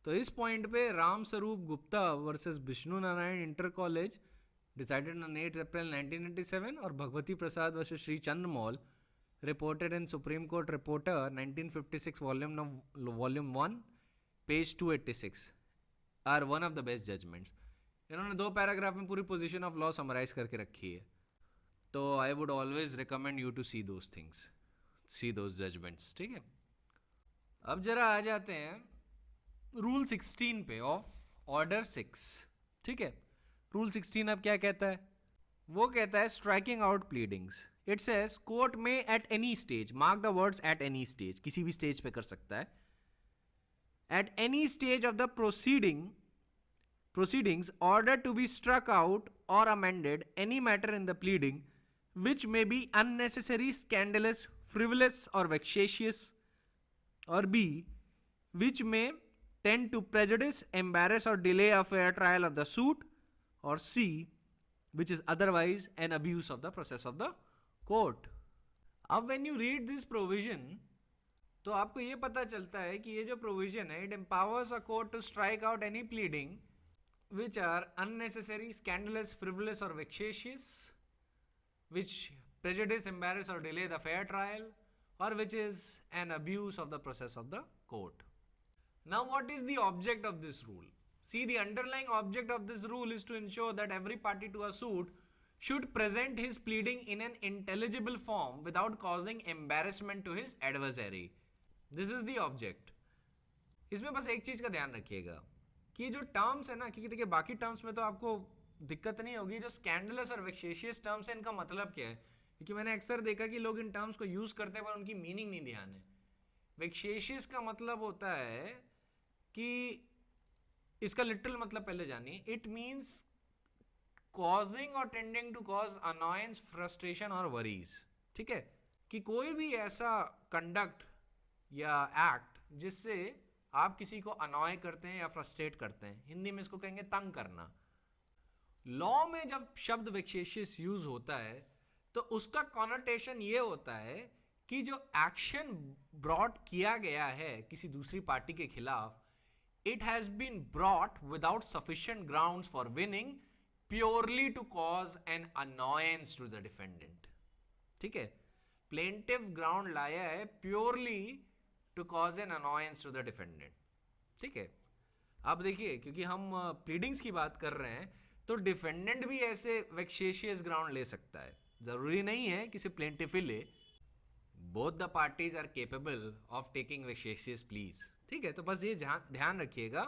तो इस पॉइंट पे Ram Swarup Gupta versus Vishnu Narayan inter college decided on 8 April 1987 और Bhagwati Prasad versus Shri Chandramaul reported in supreme court reporter 1956 volume 1 page 286 are one of the best judgments. इन्होंने 2 पैराग्राफ में पूरी पोजीशन ऑफ लॉ समराइज करके रखी है, तो I would always recommend you to see those things, see those judgements, ठीक है। अब जरा आ जाते हैं रूल 16 पे ऑफ ऑर्डर 6, ठीक है। रूल 16 अब क्या कहता है? वो कहता है striking out pleadings. It says court में at any stage, mark the words at any stage, किसी भी स्टेज पे कर सकता है, at any stage of the proceedings order to be struck out or amended any matter in the pleading which may be unnecessary, scandalous, frivolous or vexatious, or B, which may tend to prejudice, embarrass or delay a fair trial of the suit, or C, which is otherwise an abuse of the process of the court. अब when you read this provision तो आपको ये पता चलता है कि ये जो provision है, it empowers a court to strike out any pleading which are unnecessary, scandalous, frivolous or vexatious, which prejudice, embarrass or delay the fair trial, or which is an abuse of the process of the court. Now what is the object of this rule? See, the underlying object of this rule is to ensure that every party to a suit should present his pleading in an intelligible form without causing embarrassment to his adversary. This is the object. इसमें बस एक चीज का ध्यान रखिएगा कि जो terms है ना, क्योंकि देखिए बाकी टर्म्स में तो आपको दिक्कत नहीं होगी, जो स्कैंडलस और वेक्सेशियस टर्म्स है इनका मतलब क्या है, क्योंकि मैंने अक्सर देखा कि लोग इन टर्म्स को यूज करते हैं पर उनकी मीनिंग नहीं ध्यान है। वेक्सेशियस का मतलब होता है कि इसका लिटरल मतलब पहले जानिए, इट मीन्स कॉजिंग और tending to cause annoyance, frustration और वरीज, ठीक है। कि कोई भी ऐसा कंडक्ट या एक्ट जिससे आप किसी को अनॉय करते हैं या फ्रस्ट्रेट करते हैं, हिंदी में इसको कहेंगे तंग करना। लॉ में जब शब्द वेक्सेशियस यूज होता है तो उसका कॉनोटेशन ये होता है कि जो एक्शन ब्रॉट किया गया है किसी दूसरी पार्टी के खिलाफ, it has been brought without sufficient grounds for winning, purely to cause an annoyance to the defendant, ठीक है। प्लेंटिव ग्राउंड लाया है purely to cause an annoyance to the defendant, ठीक है। अब देखिए, क्योंकि हम प्लीडिंग्स की बात कर रहे हैं, तो डिफेंडेंट भी ऐसे वेक्सेशियस ग्राउंड ले सकता है, जरूरी नहीं है कि सिर्फ प्लेंटिफ ही ले। Both the parties are capable of taking vexatious pleas, ठीक है। तो बस ये ध्यान रखिएगा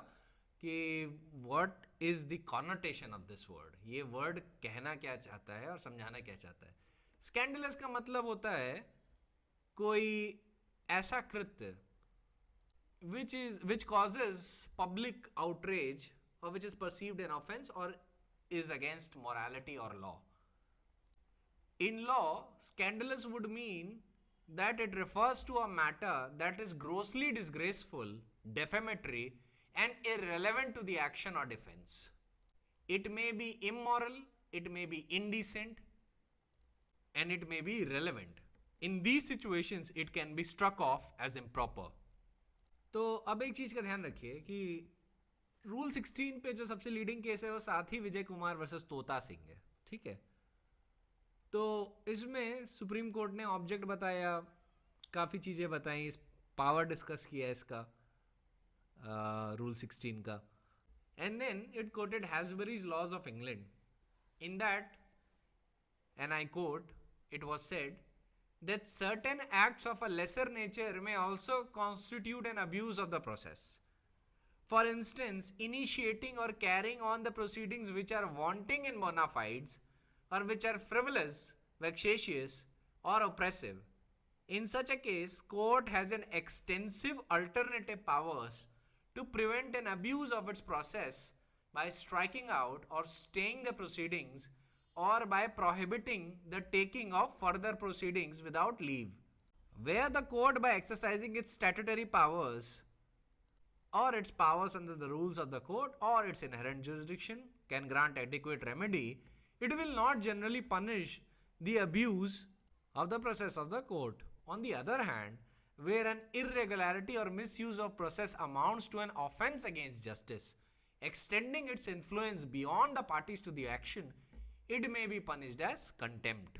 कि what is the connotation of this word, ये वर्ड कहना क्या चाहता है और समझाना क्या चाहता है। स्कैंडलस का मतलब होता है कोई ऐसा कृत्य which causes public outrage or which is perceived an offense or is against morality or law. In law, scandalous would mean that it refers to a matter that is grossly disgraceful, defamatory, and irrelevant to the action or defense. It may be immoral, it may be indecent, and it may be irrelevant. In these situations, it can be struck off as improper. तो अब एक चीज का ध्यान रखिए कि rule 16 पे जो सबसे लीडिंग केस है वो साथी विजय कुमार वर्सेस तोता सिंह है, ठीक है। तो इसमें सुप्रीम कोर्ट ने ऑब्जेक्ट बताया, काफ़ी चीज़ें बताई, इस पावर डिस्कस किया इसका रूल 16 का, and then it quoted Halsbury's laws of England. In that, and I quote, it was said that certain acts of a lesser nature may also constitute an abuse of the process. For instance, initiating or carrying on the proceedings which are wanting in bona fides or which are frivolous, vexatious, or oppressive. In such a case, court has an extensive alternative powers to prevent an abuse of its process by striking out or staying the proceedings or by prohibiting the taking of further proceedings without leave, where the court, by exercising its statutory powers or its powers under the rules of the court or its inherent jurisdiction, can grant adequate remedy, it will not generally punish the abuse of the process of the court. On the other hand, where an irregularity or misuse of process amounts to an offense against justice, extending its influence beyond the parties to the action, it may be punished as contempt.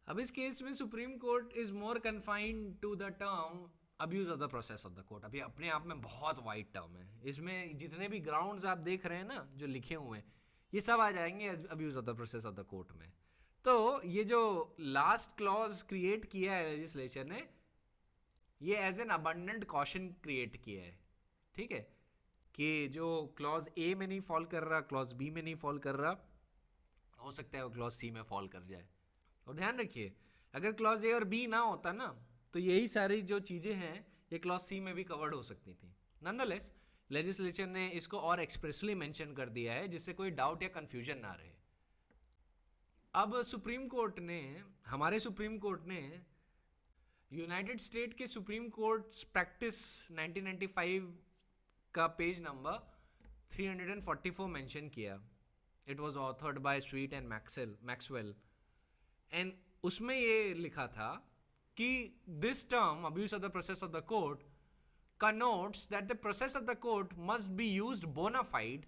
अब इस case में Supreme Court is more confined to the term abuse of the process of the court. अभी अपने आप में बहुत wide term है, इसमें जितने भी ग्राउंड्स आप देख रहे हैं ना जो लिखे हुए हैं, ये सब आ जाएंगे abuse of the process of the court में। तो ये जो लास्ट क्लॉज क्रिएट किया है लेजिस्लेचर ने, ये as an abundant caution create किया है, ठीक है, कि जो क्लॉज ए में नहीं फॉल कर रहा, क्लॉज बी में नहीं फॉल कर रहा, हो सकता है वो क्लॉज सी में फॉल कर जाए। और ध्यान रखिए, अगर क्लॉज ए और बी ना होता ना, तो यही सारी जो चीज़ें हैं ये क्लॉज सी में भी कवर्ड हो सकती थी। नॉनदलेस लेजिस्लेचर ने इसको और एक्सप्रेसली मेंशन कर दिया है जिससे कोई डाउट या कंफ्यूजन ना रहे। अब सुप्रीम कोर्ट ने, हमारे सुप्रीम कोर्ट ने यूनाइटेड स्टेट के सुप्रीम कोर्ट प्रैक्टिस 1995 का पेज नंबर 344 मेंशन किया। It was authored by Sweet and Maxwell, and उसमें ये लिखा था कि this term, abuse of the process of the court, connotes that the process of the court must be used bona fide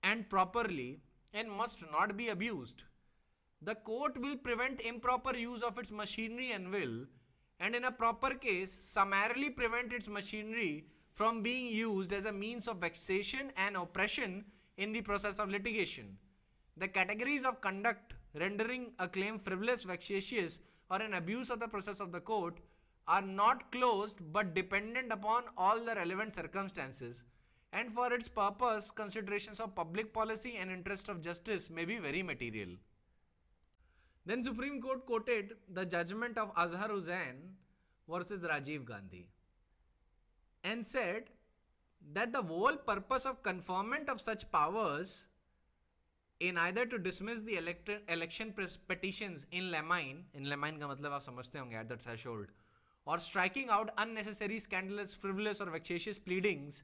and properly and must not be abused. The court will prevent improper use of its machinery and will, and in a proper case, summarily prevent its machinery from being used as a means of vexation and oppression in the process of litigation. The categories of conduct rendering a claim frivolous, vexatious, or an abuse of the process of the court are not closed but dependent upon all the relevant circumstances, and for its purpose, considerations of public policy and interest of justice may be very material. Then Supreme Court quoted the judgment of Azhar Hussain versus Rajiv Gandhi and said that the whole purpose of conferment of such powers in either to dismiss the election petitions in lemine का मतलब आप समझते होंगे, at the threshold, or striking out unnecessary, scandalous, frivolous or vexatious pleadings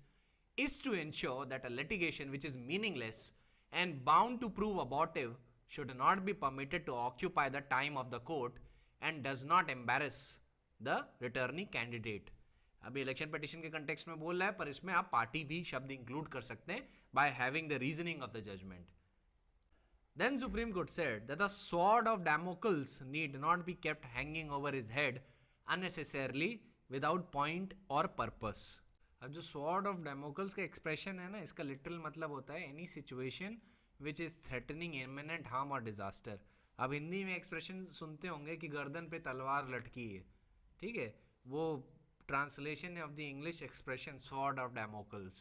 is to ensure that a litigation which is meaningless and bound to prove abortive should not be permitted to occupy the time of the court and does not embarrass the returning candidate. अभी election petition के context में बोल रहा है, पर इसमें आप party भी शब्द इंक्लूड कर सकते हैं by having the reasoning of the judgment. Then Supreme Court said that the sword of Damocles need not be kept hanging over his head unnecessarily without point or purpose. अब जो sword of डेमोकल्स का expression है ना, इसका literal मतलब होता है any situation which is threatening imminent harm और डिजास्टर. अब हिंदी में एक्सप्रेशन सुनते होंगे कि गर्दन पे तलवार लटकी है, ठीक है, वो ट्रांसलेशन है of the English expression sword of Damocles.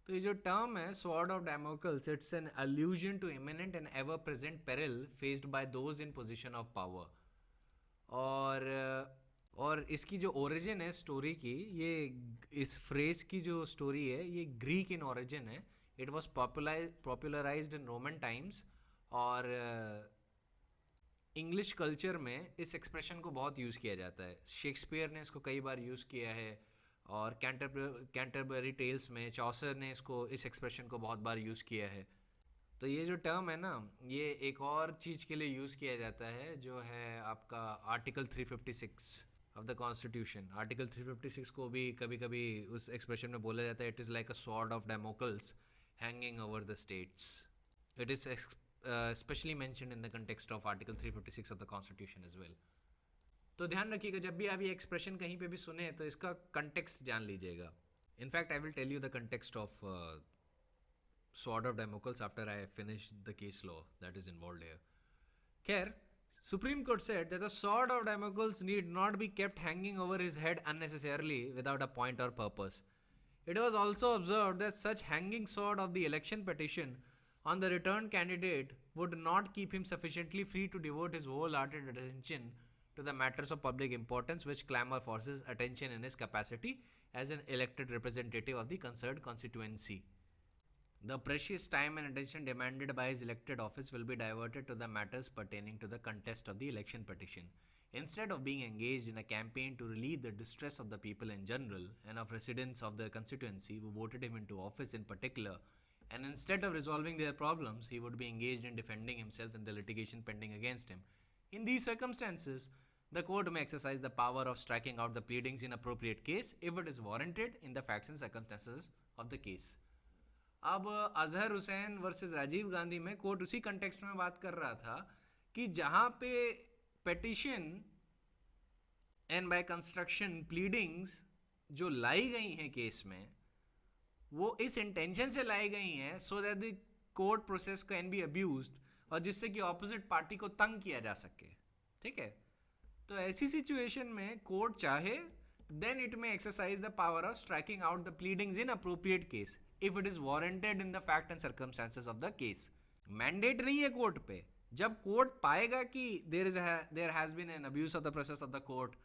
तो ये जो टर्म है sword of Damocles, it's an allusion to imminent and ever present peril faced by those in position of power. और इसकी जो ओरिजिन है स्टोरी की, ये इस फ्रेज की जो स्टोरी है ये ग्रीक इन ओरिजिन है. It was popularised in Roman times और इंग्लिश कल्चर में इस एक्सप्रेशन को बहुत यूज़ किया जाता है. शेक्सपियर ने इसको कई बार यूज़ किया है और कैंटरबरी टेल्स में चॉसर ने इस एक्सप्रेशन को बहुत बार यूज़ किया है. तो ये जो टर्म है ना, ये एक और चीज़ के लिए यूज़ किया जाता है जो है आपका article 356 of the constitution. Article 356 को भी कभी कभी उस एक्सप्रेशन में बोला जाता है it is like a sword of Damocles hanging over the states. It is specially mentioned in the context of article 356 of the constitution as well. तो ध्यान रखिएगा जब भी आप ये एक्सप्रेशन कहीं पे भी सुने तो इसका कंटेक्स्ट जान लीजिएगा. In fact I will tell you the context of sword of Damocles after I finish the case law that is involved here. Khair, Supreme Court said that the sword of Damocles need not be kept hanging over his head unnecessarily without a point or purpose. It was also observed that such hanging sword of the election petition on the returned candidate would not keep him sufficiently free to devote his wholehearted attention to the matters of public importance which clamor for his attention in his capacity as an elected representative of the concerned constituency. The precious time and attention demanded by his elected office will be diverted to the matters pertaining to the contest of the election petition. Instead of being engaged in a campaign to relieve the distress of the people in general and of residents of the constituency who voted him into office in particular, and instead of resolving their problems, he would be engaged in defending himself in the litigation pending against him. In these circumstances, the court may exercise the power of striking out the pleadings in appropriate case if it is warranted in the facts and circumstances of the case. अब Azhar Hussain versus Rajiv Gandhi में court उसी context में बात कर रहा था कि जहाँ पे petition and by construction pleadings जो लाई गई हैं केस में, वो इस इंटेंशन से लाई गई हैं so that the court process can be abused और जिससे कि ऑपोजिट पार्टी को तंग किया जा सके. ठीक है, तो ऐसी सिचुएशन में कोर्ट चाहे then it may exercise the power of striking out the pleadings in appropriate case if it is warranted in the fact and circumstances of the case. Mandate नहीं है कोर्ट पे. जब कोर्ट पाएगा कि there has been an abuse of the process of the court,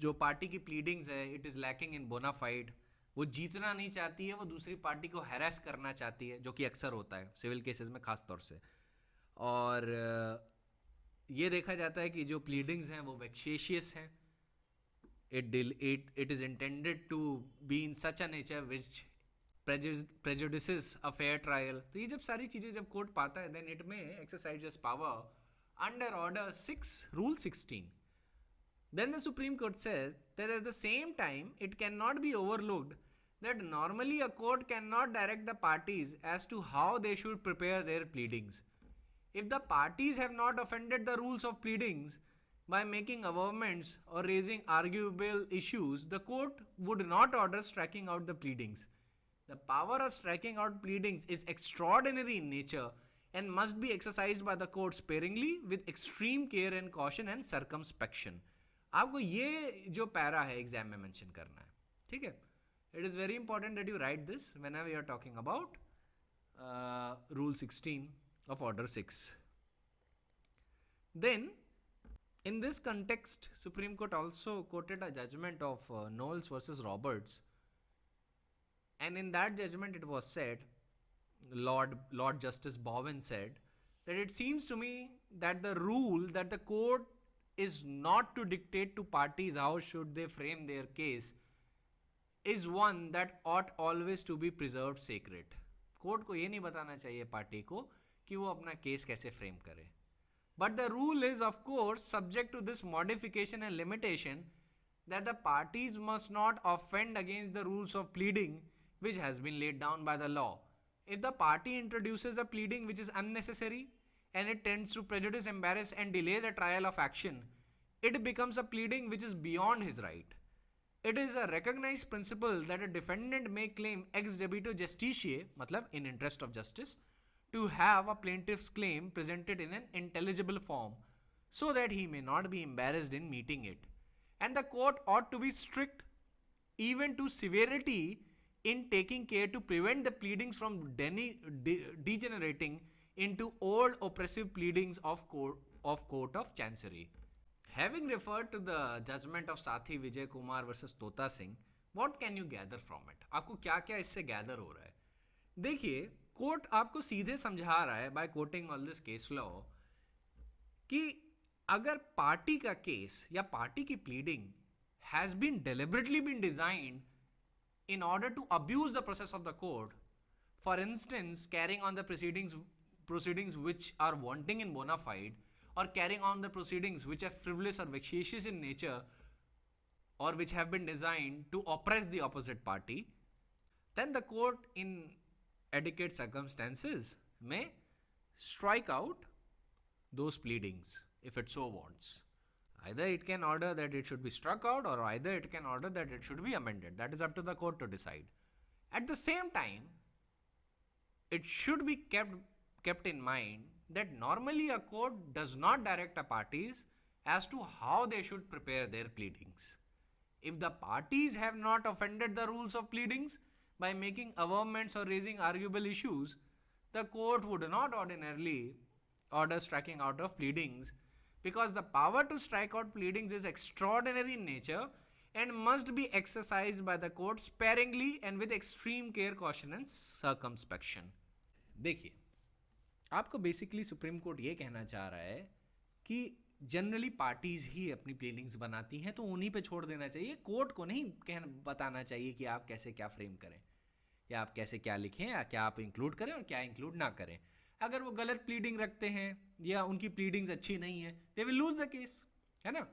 जो party की pleadings है it is lacking in bona fide, वो जीतना नहीं चाहती है, वो दूसरी पार्टी को harass करना चाहती है, जो कि अक्सर होता है सिविल केसेस में खास तौर से. और ये देखा जाता है कि जो pleadings हैं वो vexatious हैं. It is intended to be in such a nature which prejudices a fair trial. तो ये जब सारी चीज़ें जब कोर्ट पाता है then it may exercise its power under order 6 rule 16. Then the Supreme Court says that at the same time it cannot be overlooked that normally a court cannot direct the parties as to how they should prepare their pleadings. If the parties have not offended the rules of pleadings by making averments or raising arguable issues, the court would not order striking out the pleadings. The power of striking out pleadings is extraordinary in nature and must be exercised by the court sparingly with extreme care and caution and circumspection. आपको ये जो para है exam में mention करना है, ठीक है. It is very important that you write this whenever you are talking about Rule 16 of Order 6. Then, in this context, Supreme Court also quoted a judgment of Knowles versus Roberts, and in that judgment it was said, Lord Justice Bowen said, that it seems to me that the rule that the court is not to dictate to parties how should they frame their case is one that ought always to be preserved sacred. Court को ये नहीं बताना चाहिए party को कि वो अपना case कैसे फ्रेम करे. But the rule is, of course, subject to this modification and limitation that the parties must not offend against the rules of pleading which has been laid down by the law. If the party introduces a pleading which is unnecessary and it tends to prejudice, embarrass, and delay the trial of action, it becomes a pleading which is beyond his right. It is a recognized principle that a defendant may claim ex debito justitiae, matlab in interest of justice, to have a plaintiff's claim presented in an intelligible form so that he may not be embarrassed in meeting it. And the court ought to be strict, even to severity, in taking care to prevent the pleadings from degenerating into old oppressive pleadings of court of chancery. Having referred to the judgment of Sathi Vijay Kumar versus Tota Singh, what can you gather from it? आपको क्या क्या इससे gather हो रहा है? देखिए, court आपको सीधे समझा रहा है by quoting all this case law कि अगर पार्टी का केस या पार्टी की pleading has been deliberately been designed in order to abuse the process of the court, for instance carrying on the proceedings which are wanting in bona fide, or carrying on the proceedings which are frivolous or vexatious in nature, or which have been designed to oppress the opposite party, then the court in adequate circumstances may strike out those pleadings if it so wants. Either it can order that it should be struck out, or either it can order that it should be amended. That is up to the court to decide. At the same time, it should be kept in mind that normally a court does not direct a parties as to how they should prepare their pleadings. If the parties have not offended the rules of pleadings by making averments or raising arguable issues, the court would not ordinarily order striking out of pleadings, because the power to strike out pleadings is extraordinary in nature and must be exercised by the court sparingly and with extreme care, caution and circumspection. देखिए, आपको basically supreme court ये कहना चाह रहा है कि generally parties ही अपनी pleadings बनाती हैं, तो उन्हीं पे छोड़ देना चाहिए, कोर्ट को नहीं बताना चाहिए कि आप कैसे क्या फ्रेम करें या आप कैसे क्या लिखें या क्या आप इंक्लूड करें और क्या इंक्लूड ना करें. अगर वो गलत प्लीडिंग रखते हैं या उनकी प्लीडिंग्स अच्छी नहीं है, they will lose the case, है ना.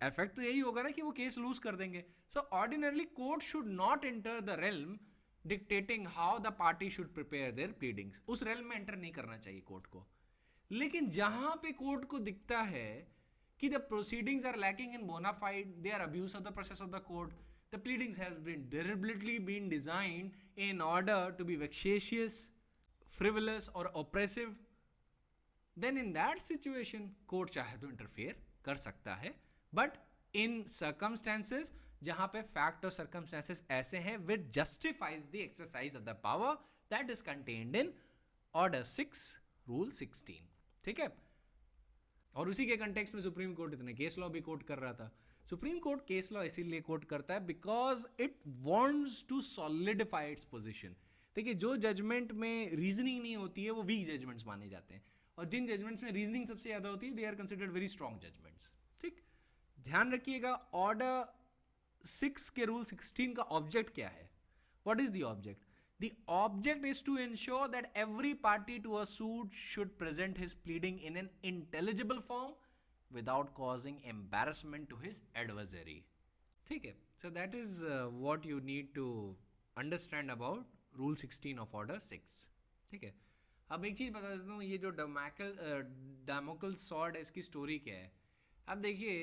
इफेक्ट तो यही होगा ना कि वो केस लूज कर देंगे. So ordinarily court should not enter the realm dictating how the party should prepare their pleadings. उस रेल्म में एंटर नहीं करना चाहिए कोर्ट को. लेकिन जहां पे कोर्ट को दिखता है कि the proceedings are lacking in bona fide, they are abuse of the process of the court, the pleadings has been deliberately been designed in order to be vexatious, frivolous or oppressive, then in that situation court चाहे तो interfere कर सकता है. But in circumstances जहां पे fact और circumstances ऐसे हैं, which justifies the exercise of the power that is contained in Order 6, Rule 16. ठीक है. और उसी के कंटेक्स्ट में सुप्रीम कोर्ट इतने केस लॉ भी कोट कर रहा था. सुप्रीम कोर्ट केस लॉ इसीलिए कोट करता है because it wants to solidify its position. देखिए, जो जजमेंट में रीजनिंग नहीं होती है वो वीक जजमेंट्स माने जाते हैं, और जिन जजमेंट्स में रीजनिंग सबसे ज़्यादा होती है they are considered very strong judgements. ठीक, ध्यान रखिएगा. ऑर्डर 6 के रूल 16 का ऑब्जेक्ट क्या है? What is the object? The object is to ensure that every party to a suit should present his pleading in an intelligible form without causing embarrassment to his adversary. ठीक है. So that is what you need to understand about Rule 16 of Order 6. ठीक है. अब एक चीज़ बता देता हूँ, ये जो डैमोकल स्वॉर्ड है इसकी स्टोरी क्या है. अब देखिए,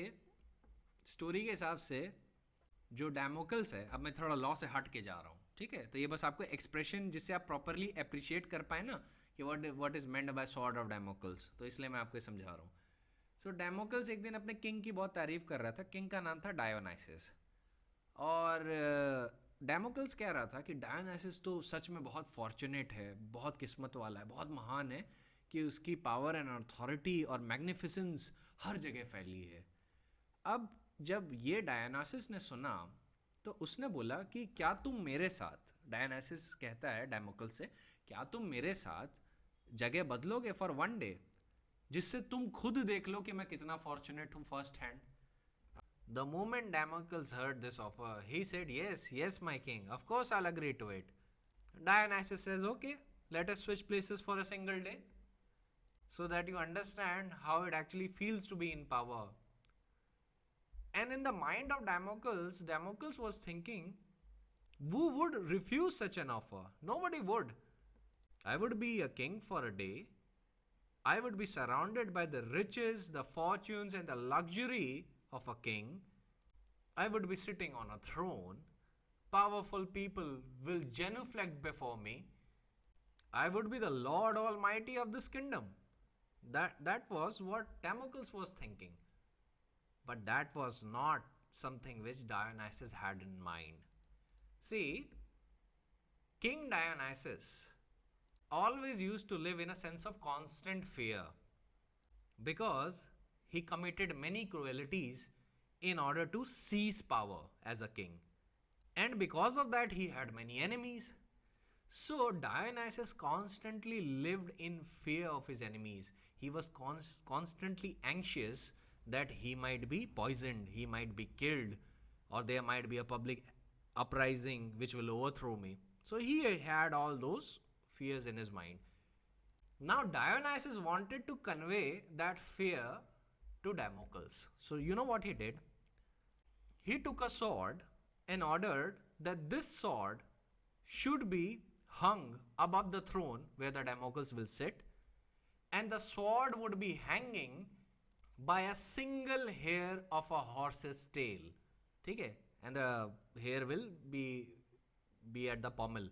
स्टोरी के हिसाब से जो डैमोकल्स है, अब मैं थोड़ा लॉ से हट के जा रहा हूँ. ठीक है. तो ये बस आपको एक्सप्रेशन जिससे आप प्रॉपरली अप्रिशिएट कर पाए ना कि what is meant by sword of Damocles, तो इसलिए मैं आपको समझा रहा हूँ. सो डैमोकल्स एक दिन अपने किंग की बहुत तारीफ कर रहा था. किंग का नाम था डायोनाइसिस. और डैमोकल्स कह रहा था कि डायोनाइसिस तो सच में बहुत फॉर्चुनेट है, बहुत किस्मत वाला है, बहुत महान है कि उसकी पावर एंड अथॉरिटी और मैग्निफिसेंस हर जगह फैली है. अब जब ये डायोनाइसिस ने सुना तो उसने बोला कि क्या तुम मेरे साथ, डायोनाइसिस कहता है डैमोकल्स से, क्या तुम मेरे साथ जगह बदलोगे फॉर वन डे, जिससे तुम खुद देख लो कि मैं कितना फॉर्चुनेट हूँ first hand. The moment Damocles heard this offer, he said, yes, my king, of course I'll agree to it. Dionysus says, okay, let us switch places for a single day, so that you understand how it actually feels to be in power. And in the mind of Damocles was thinking, who would refuse such an offer? Nobody would. I would be a king for a day. I would be surrounded by the riches, the fortunes, and the luxury of a king. I would be sitting on a throne. Powerful people will genuflect before me. I would be the Lord Almighty of this kingdom. That was what Damocles was thinking. But that was not something which Dionysus had in mind. See, King Dionysus always used to live in a sense of constant fear because he committed many cruelties in order to seize power as a king. And because of that, he had many enemies. So Dionysus constantly lived in fear of his enemies. He was constantly anxious that he might be poisoned, he might be killed, or there might be a public uprising which will overthrow me. So he had all those fears in his mind. Now Dionysus wanted to convey that fear to Damocles. So you know what he did? He took a sword and ordered that this sword should be hung above the throne where the Damocles will sit, and the sword would be hanging by a single hair of a horse's tail. ठीक है? And the hair will be at the pommel.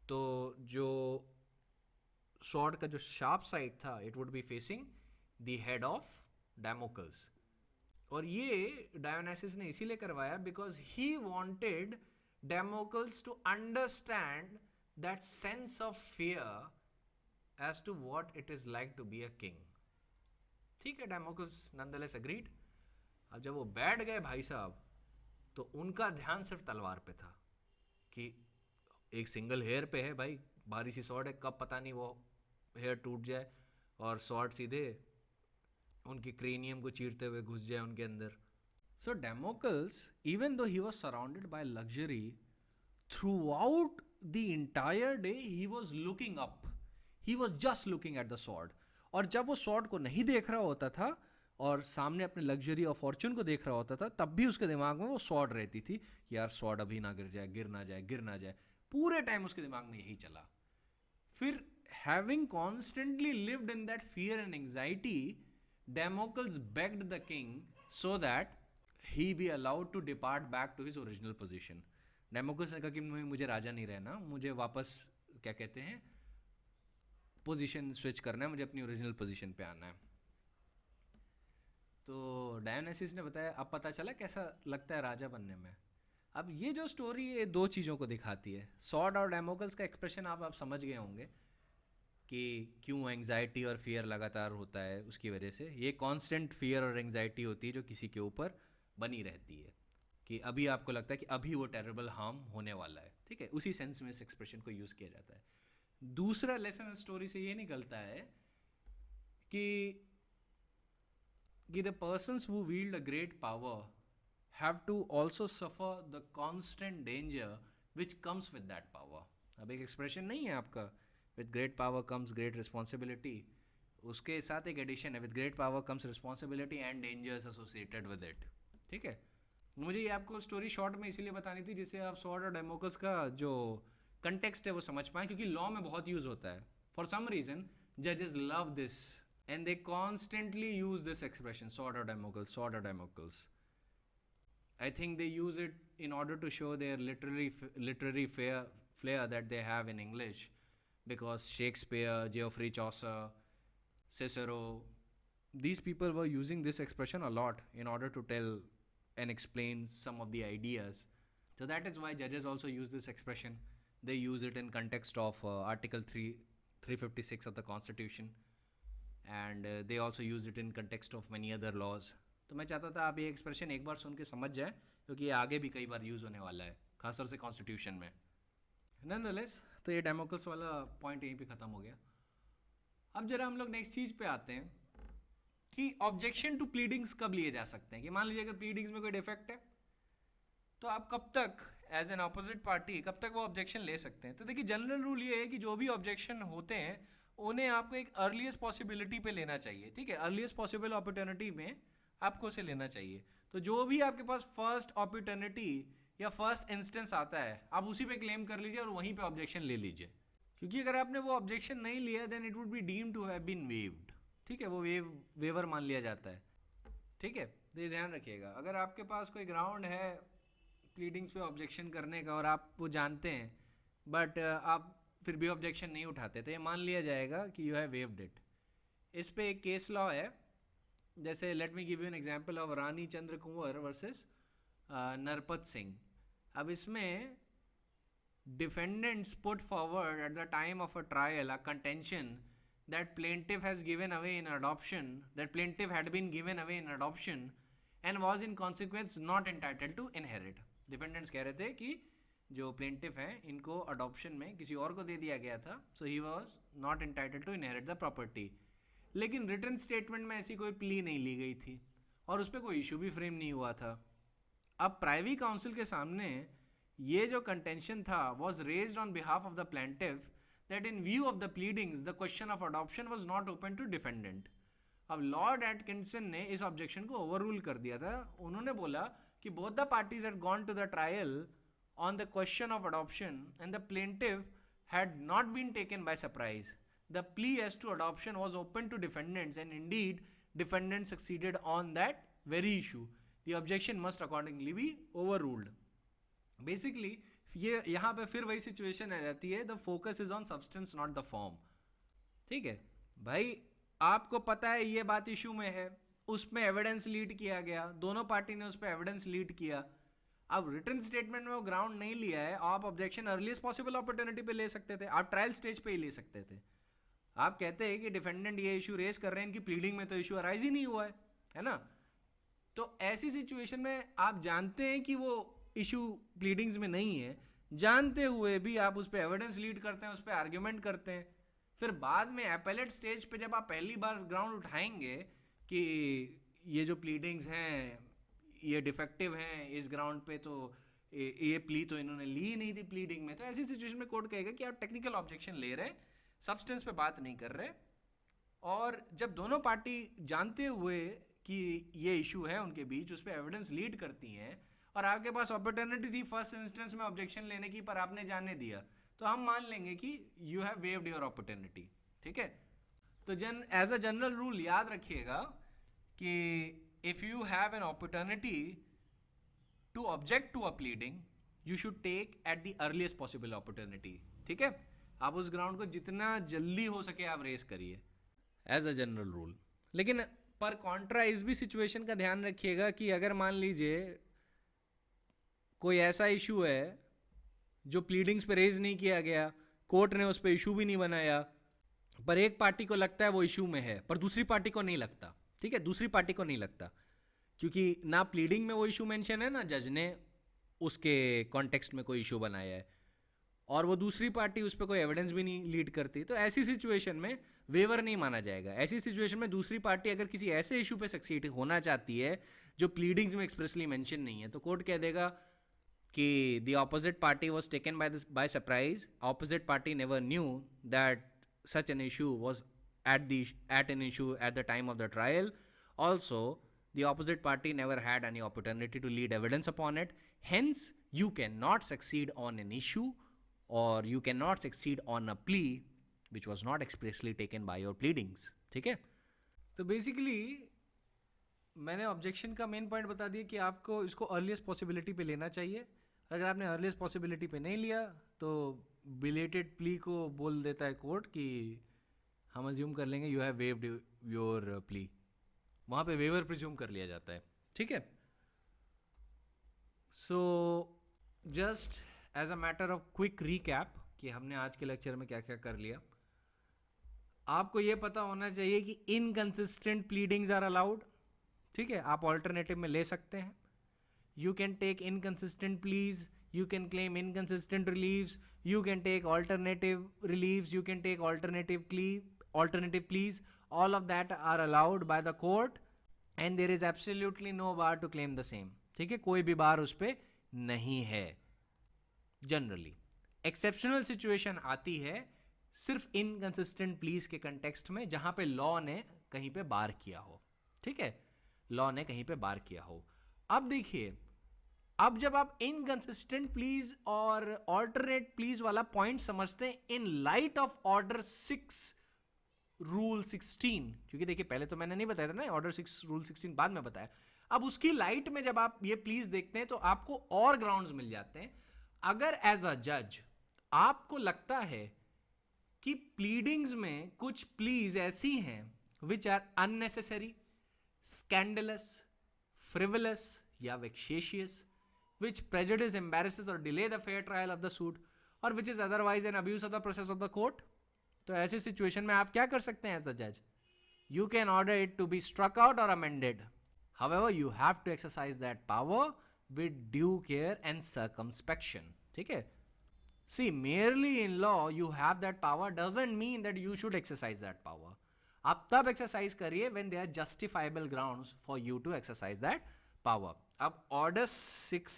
तो जो sword का जो sharp side था, it would be facing the head of Damocles. और ये Dionysus ने इसीलिए करवाया because he wanted Damocles to understand that sense of fear as to what it is like to be a king. ठीक है, Damocles nonetheless agreed. अब जब वो बैठ गए भाई साहब, तो उनका ध्यान सिर्फ तलवार पे था कि एक सिंगल हेयर पे है भाई, बारी सी स्वॉर्ड है, कब पता नहीं वो हेयर टूट जाए और स्वॉर्ड सीधे उनकी क्रेनियम को चीरते हुए घुस जाए उनके अंदर. So Damocles, even though he was surrounded by luxury, throughout the entire day he was looking up. He was just looking at the sword. और जब वो स्वॉर्ड को नहीं देख रहा होता था और सामने अपने लग्जरी और फॉर्च्यून को देख रहा होता था, तब भी उसके दिमाग में वो स्वॉर्ड रहती थी कि यार स्वॉर्ड अभी ना गिर जाए, गिर ना जाए, गिर ना जाए. पूरे टाइम उसके दिमाग में यही चला. फिर having constantly lived in that fear and anxiety, Damocles begged the king so that he be allowed to depart back to his original position. Damocles ने कहा कि मुझे राजा नहीं रहना, मुझे वापस क्या कहते हैं पोजीशन स्विच करना है, मुझे अपनी ओरिजिनल पोजीशन पे आना है. तो डायोनिसिस ने बताया अब पता चला कैसा लगता है राजा बनने में. अब ये जो स्टोरी है दो चीज़ों को दिखाती है. स्वॉर्ड और डैमोकल्स का एक्सप्रेशन आप समझ गए होंगे कि क्यों एंग्जाइटी और फियर लगातार होता है. उसकी वजह से ये कांस्टेंट फियर और एंग्जाइटी होती है जो किसी के ऊपर बनी रहती है कि अभी आपको लगता है कि अभी वो टेरेबल हार्म होने वाला है. ठीक है, उसी सेंस में इस एक्सप्रेशन को यूज़ किया जाता है. दूसरा लेसन स्टोरी से ये निकलता है कि the persons who wield a great power have to also suffer the constant danger which comes with that power. अब एक एक्सप्रेशन नहीं है आपका with great power comes great responsibility, उसके साथ एक एडिशन है with great power comes responsibility and dangers associated with it. ठीक है, मुझे ये आपको स्टोरी शॉर्ट में इसीलिए बतानी थी जिससे आप स्वॉर्ड और डेमोकल्स का जो कंटेक्स्ट है वो समझ पाएं, क्योंकि लॉ में बहुत यूज होता है. फॉर सम रीजन जजेस love this and they constantly use this expression sword or Damocles, sword or Damocles. I think they use it in order to show their literary flair that they have in English, because Shakespeare, Geoffrey Chaucer, Cicero, these people were using this expression a lot in order to tell and explain some of the ideas. So that is why judges also use this expression. They use it in context of Article 356 of the Constitution. And they also use it in context of many other laws. तो मैं चाहता था आप ये expression एक बार सुन के समझ जाए, क्योंकि ये आगे भी कई बार यूज़ होने वाला है, खासतौर से कॉन्स्टिट्यूशन में. नॉनदलेस तो ये डेमोकल्स वाला पॉइंट यहीं पे ख़त्म हो गया. अब जरा हम लोग नेक्स्ट चीज़ पे आते हैं कि ऑब्जेक्शन टू प्लीडिंग्स कब लिए जा सकते हैं. कि मान लीजिए अगर प्लीडिंग्स में कोई डिफेक्ट है तो आप कब तक एज एन अपोजिट पार्टी कब तक वो ऑब्जेक्शन ले सकते हैं. तो देखिए जनरल रूल ये है कि जो भी ऑब्जेक्शन होते हैं उन्हें आपको एक अर्लीस्ट पॉसिबिलिटी पे लेना चाहिए. ठीक है, अर्लीस्ट पॉसिबल अपॉर्चुनिटी में आपको उसे लेना चाहिए. तो जो भी आपके पास फर्स्ट अपॉर्चुनिटी या फर्स्ट इंस्टेंस आता है आप उसी पे क्लेम कर लीजिए और वहीं पे ऑब्जेक्शन ले लीजिए. क्योंकि अगर आपने वो ऑब्जेक्शन नहीं लिया then it would be deemed to have been waived, ठीक है, वो वेवर मान लिया जाता है, ठीक है। तो ये ध्यान रखिएगा, अगर आपके पास कोई ग्राउंड है प्लीडिंग्स पे ऑब्जेक्शन करने का और आप वो जानते हैं बट आप फिर भी ऑब्जेक्शन नहीं उठाते, तो ये मान लिया जाएगा कि यू हैव वेव्ड इट। इस पे एक केस लॉ है, जैसे let me give you an example of Rani Chandra Kunwar versus Narpat Singh. अब इसमें defendants put forward at the time of a trial a contention that plaintiff has given away in adoption, that plaintiff had been given away in adoption and was in consequence not entitled to inherit। defendants कह रहे थे कि जो plaintiff हैं इनको adoption में किसी और को दे दिया गया था, so he was not entitled to inherit the property। लेकिन written statement में ऐसी कोई plea नहीं ली गई थी और उस पर कोई issue भी frame नहीं हुआ था। अब प्राइवी काउंसिल के सामने ये जो कंटेंशन था was raised on behalf of the plaintiff that in view of the pleadings the question of adoption was not open to defendant। अब लॉर्ड एटकिंसन ने इस ऑब्जेक्शन को ओवररूल कर दिया था। उन्होंने बोला कि both the parties had gone to the trial on the question of adoption and the plaintiff had not been taken by surprise। The plea as to adoption was open to defendants and indeed defendants succeeded on that very issue। The objection must accordingly be overruled। Basically ये यहाँ पे फिर वही situation आ जाती है, the focus is on substance not the form, ठीक है भाई। आपको पता है ये बात इशू में है, उसमें एविडेंस लीड किया गया, दोनों पार्टी ने उस पर एविडेंस लीड किया। अब रिटन स्टेटमेंट में वो ग्राउंड नहीं लिया है, आप ऑब्जेक्शन अर्लीस्ट पॉसिबल अपॉर्चुनिटी पे ले सकते थे, आप ट्रायल स्टेज पे ही ले सकते थे। आप कहते हैं कि डिफेंडेंट ये इशू रेज कर रहे हैं, इनकी प्लीडिंग में तो इशू अराइज ही नहीं हुआ है ना। तो ऐसी सिचुएशन में आप जानते हैं कि वो इशू प्लीडिंग्स में नहीं है, जानते हुए भी आप उस पर एविडेंस लीड करते हैं, उस पर आर्ग्यूमेंट करते हैं। फिर बाद में एपेलेट स्टेज पे जब आप पहली बार ग्राउंड उठाएंगे कि ये जो प्लीडिंग्स हैं ये डिफेक्टिव हैं इस ग्राउंड पे, तो ये प्ली तो इन्होंने ली ही नहीं थी प्लीडिंग में, तो ऐसी सिचुएशन में कोर्ट कहेगा कि आप टेक्निकल ऑब्जेक्शन ले रहे हैं, सब्सटेंस पे बात नहीं कर रहे। और जब दोनों पार्टी जानते हुए कि ये इशू है उनके बीच, उस पर एविडेंस लीड करती हैं और आपके पास अपॉर्चुनिटी थी फर्स्ट इंस्टेंस में ऑब्जेक्शन लेने की पर आपने जाने दिया, तो हम मान लेंगे कि you have waived your opportunity, ठीक है। तो एज अ जनरल रूल याद रखिएगा कि if you have an opportunity to object to a pleading you should take at the earliest possible opportunity, ठीक है। आप उस ग्राउंड को जितना जल्दी हो सके आप रेस करिए एज अ जनरल रूल। लेकिन पर कॉन्ट्रा इस भी सिचुएशन का ध्यान रखिएगा कि अगर मान लीजिए कोई ऐसा इशू है जो प्लीडिंग्स पे रेज नहीं किया गया, कोर्ट ने उस पर इशू भी नहीं बनाया, पर एक पार्टी को लगता है वो इशू में है पर दूसरी पार्टी को नहीं लगता, ठीक है, दूसरी पार्टी को नहीं लगता क्योंकि ना प्लीडिंग में वो इशू मेंशन है ना जज ने उसके कॉन्टेक्स्ट में कोई इशू बनाया है, और वो दूसरी पार्टी उस पर कोई एविडेंस भी नहीं लीड करती, तो ऐसी सिचुएशन में वेवर नहीं माना जाएगा। ऐसी सिचुएशन में दूसरी पार्टी अगर किसी ऐसे इशू पे सक्सीड होना चाहती है जो प्लीडिंग्स में एक्सप्रेसली मेंशन नहीं है, तो कोर्ट कह देगा कि the opposite party was taken by surprise, opposite party never knew that such an issue was at an issue at the time of the trial, also the opposite party never had any opportunity to lead evidence upon it, hence you cannot succeed on an issue or you cannot succeed on a plea which was not expressly taken by your pleadings, ठीक है। तो basically मैंने objection का main point बता दिया कि आपको इसको अर्लीस्ट पॉसिबिलिटी पे लेना चाहिए। अगर आपने अर्लीस्ट पॉसिबिलिटी पे नहीं लिया तो बिलेटेड प्ली को बोल देता है कोर्ट कि हम अज्यूम कर लेंगे you have waived your plea, वहाँ पे वेवर प्रिज्यूम कर लिया जाता है, ठीक है। So just as a matter of quick recap कि हमने आज के लेक्चर में क्या क्या कर लिया, आपको ये पता होना चाहिए कि इनकंसिस्टेंट प्लीडिंग्स आर अलाउड, ठीक है, आप ऑल्टरनेटिव में ले सकते हैं। You can take inconsistent pleas, you can claim inconsistent reliefs, you can take alternative reliefs, you can take alternative pleas, all of that are allowed by the court and there is absolutely no bar to claim the same, ठीक है, कोई भी बार उस पर नहीं है। Generally exceptional situation आती है सिर्फ इनकंसिस्टेंट प्लीज के कंटेक्स्ट में जहां पे लॉ ने कहीं पे बार किया हो, ठीक है, लॉ ने कहीं पे बार किया हो। अब देखिए अब जब आप इनकंसिस्टेंट प्लीज और ऑल्टरनेट प्लीज वाला पॉइंट समझते हैं in light of order 6 rule 16, क्योंकि देखिए पहले तो मैंने नहीं बताया था ना, ऑर्डर 6 रूल 16 बाद में बताया। अब उसकी लाइट में जब आप ये प्लीज देखते हैं तो आपको और ग्राउंड्स मिल जाते हैं। अगर एज अ जज आपको लगता है कि प्लीडिंग्स में कुछ प्लीज ऐसी हैं which are unnecessary, scandalous, frivolous या vexatious, which prejudice, embarrasses or delay the fair trial of the suit, or which is otherwise an abuse of the process of the court, तो ऐसी situation में आप क्या कर सकते हैं एज द जज? You can order it to be struck out or amended. However, you have to exercise that power with due care and circumspection. ठीक है? See, merely in law you have that power doesn't mean that you should exercise that power. आप तब exercise करिए when there are justifiable grounds for you to exercise that power. अब order 6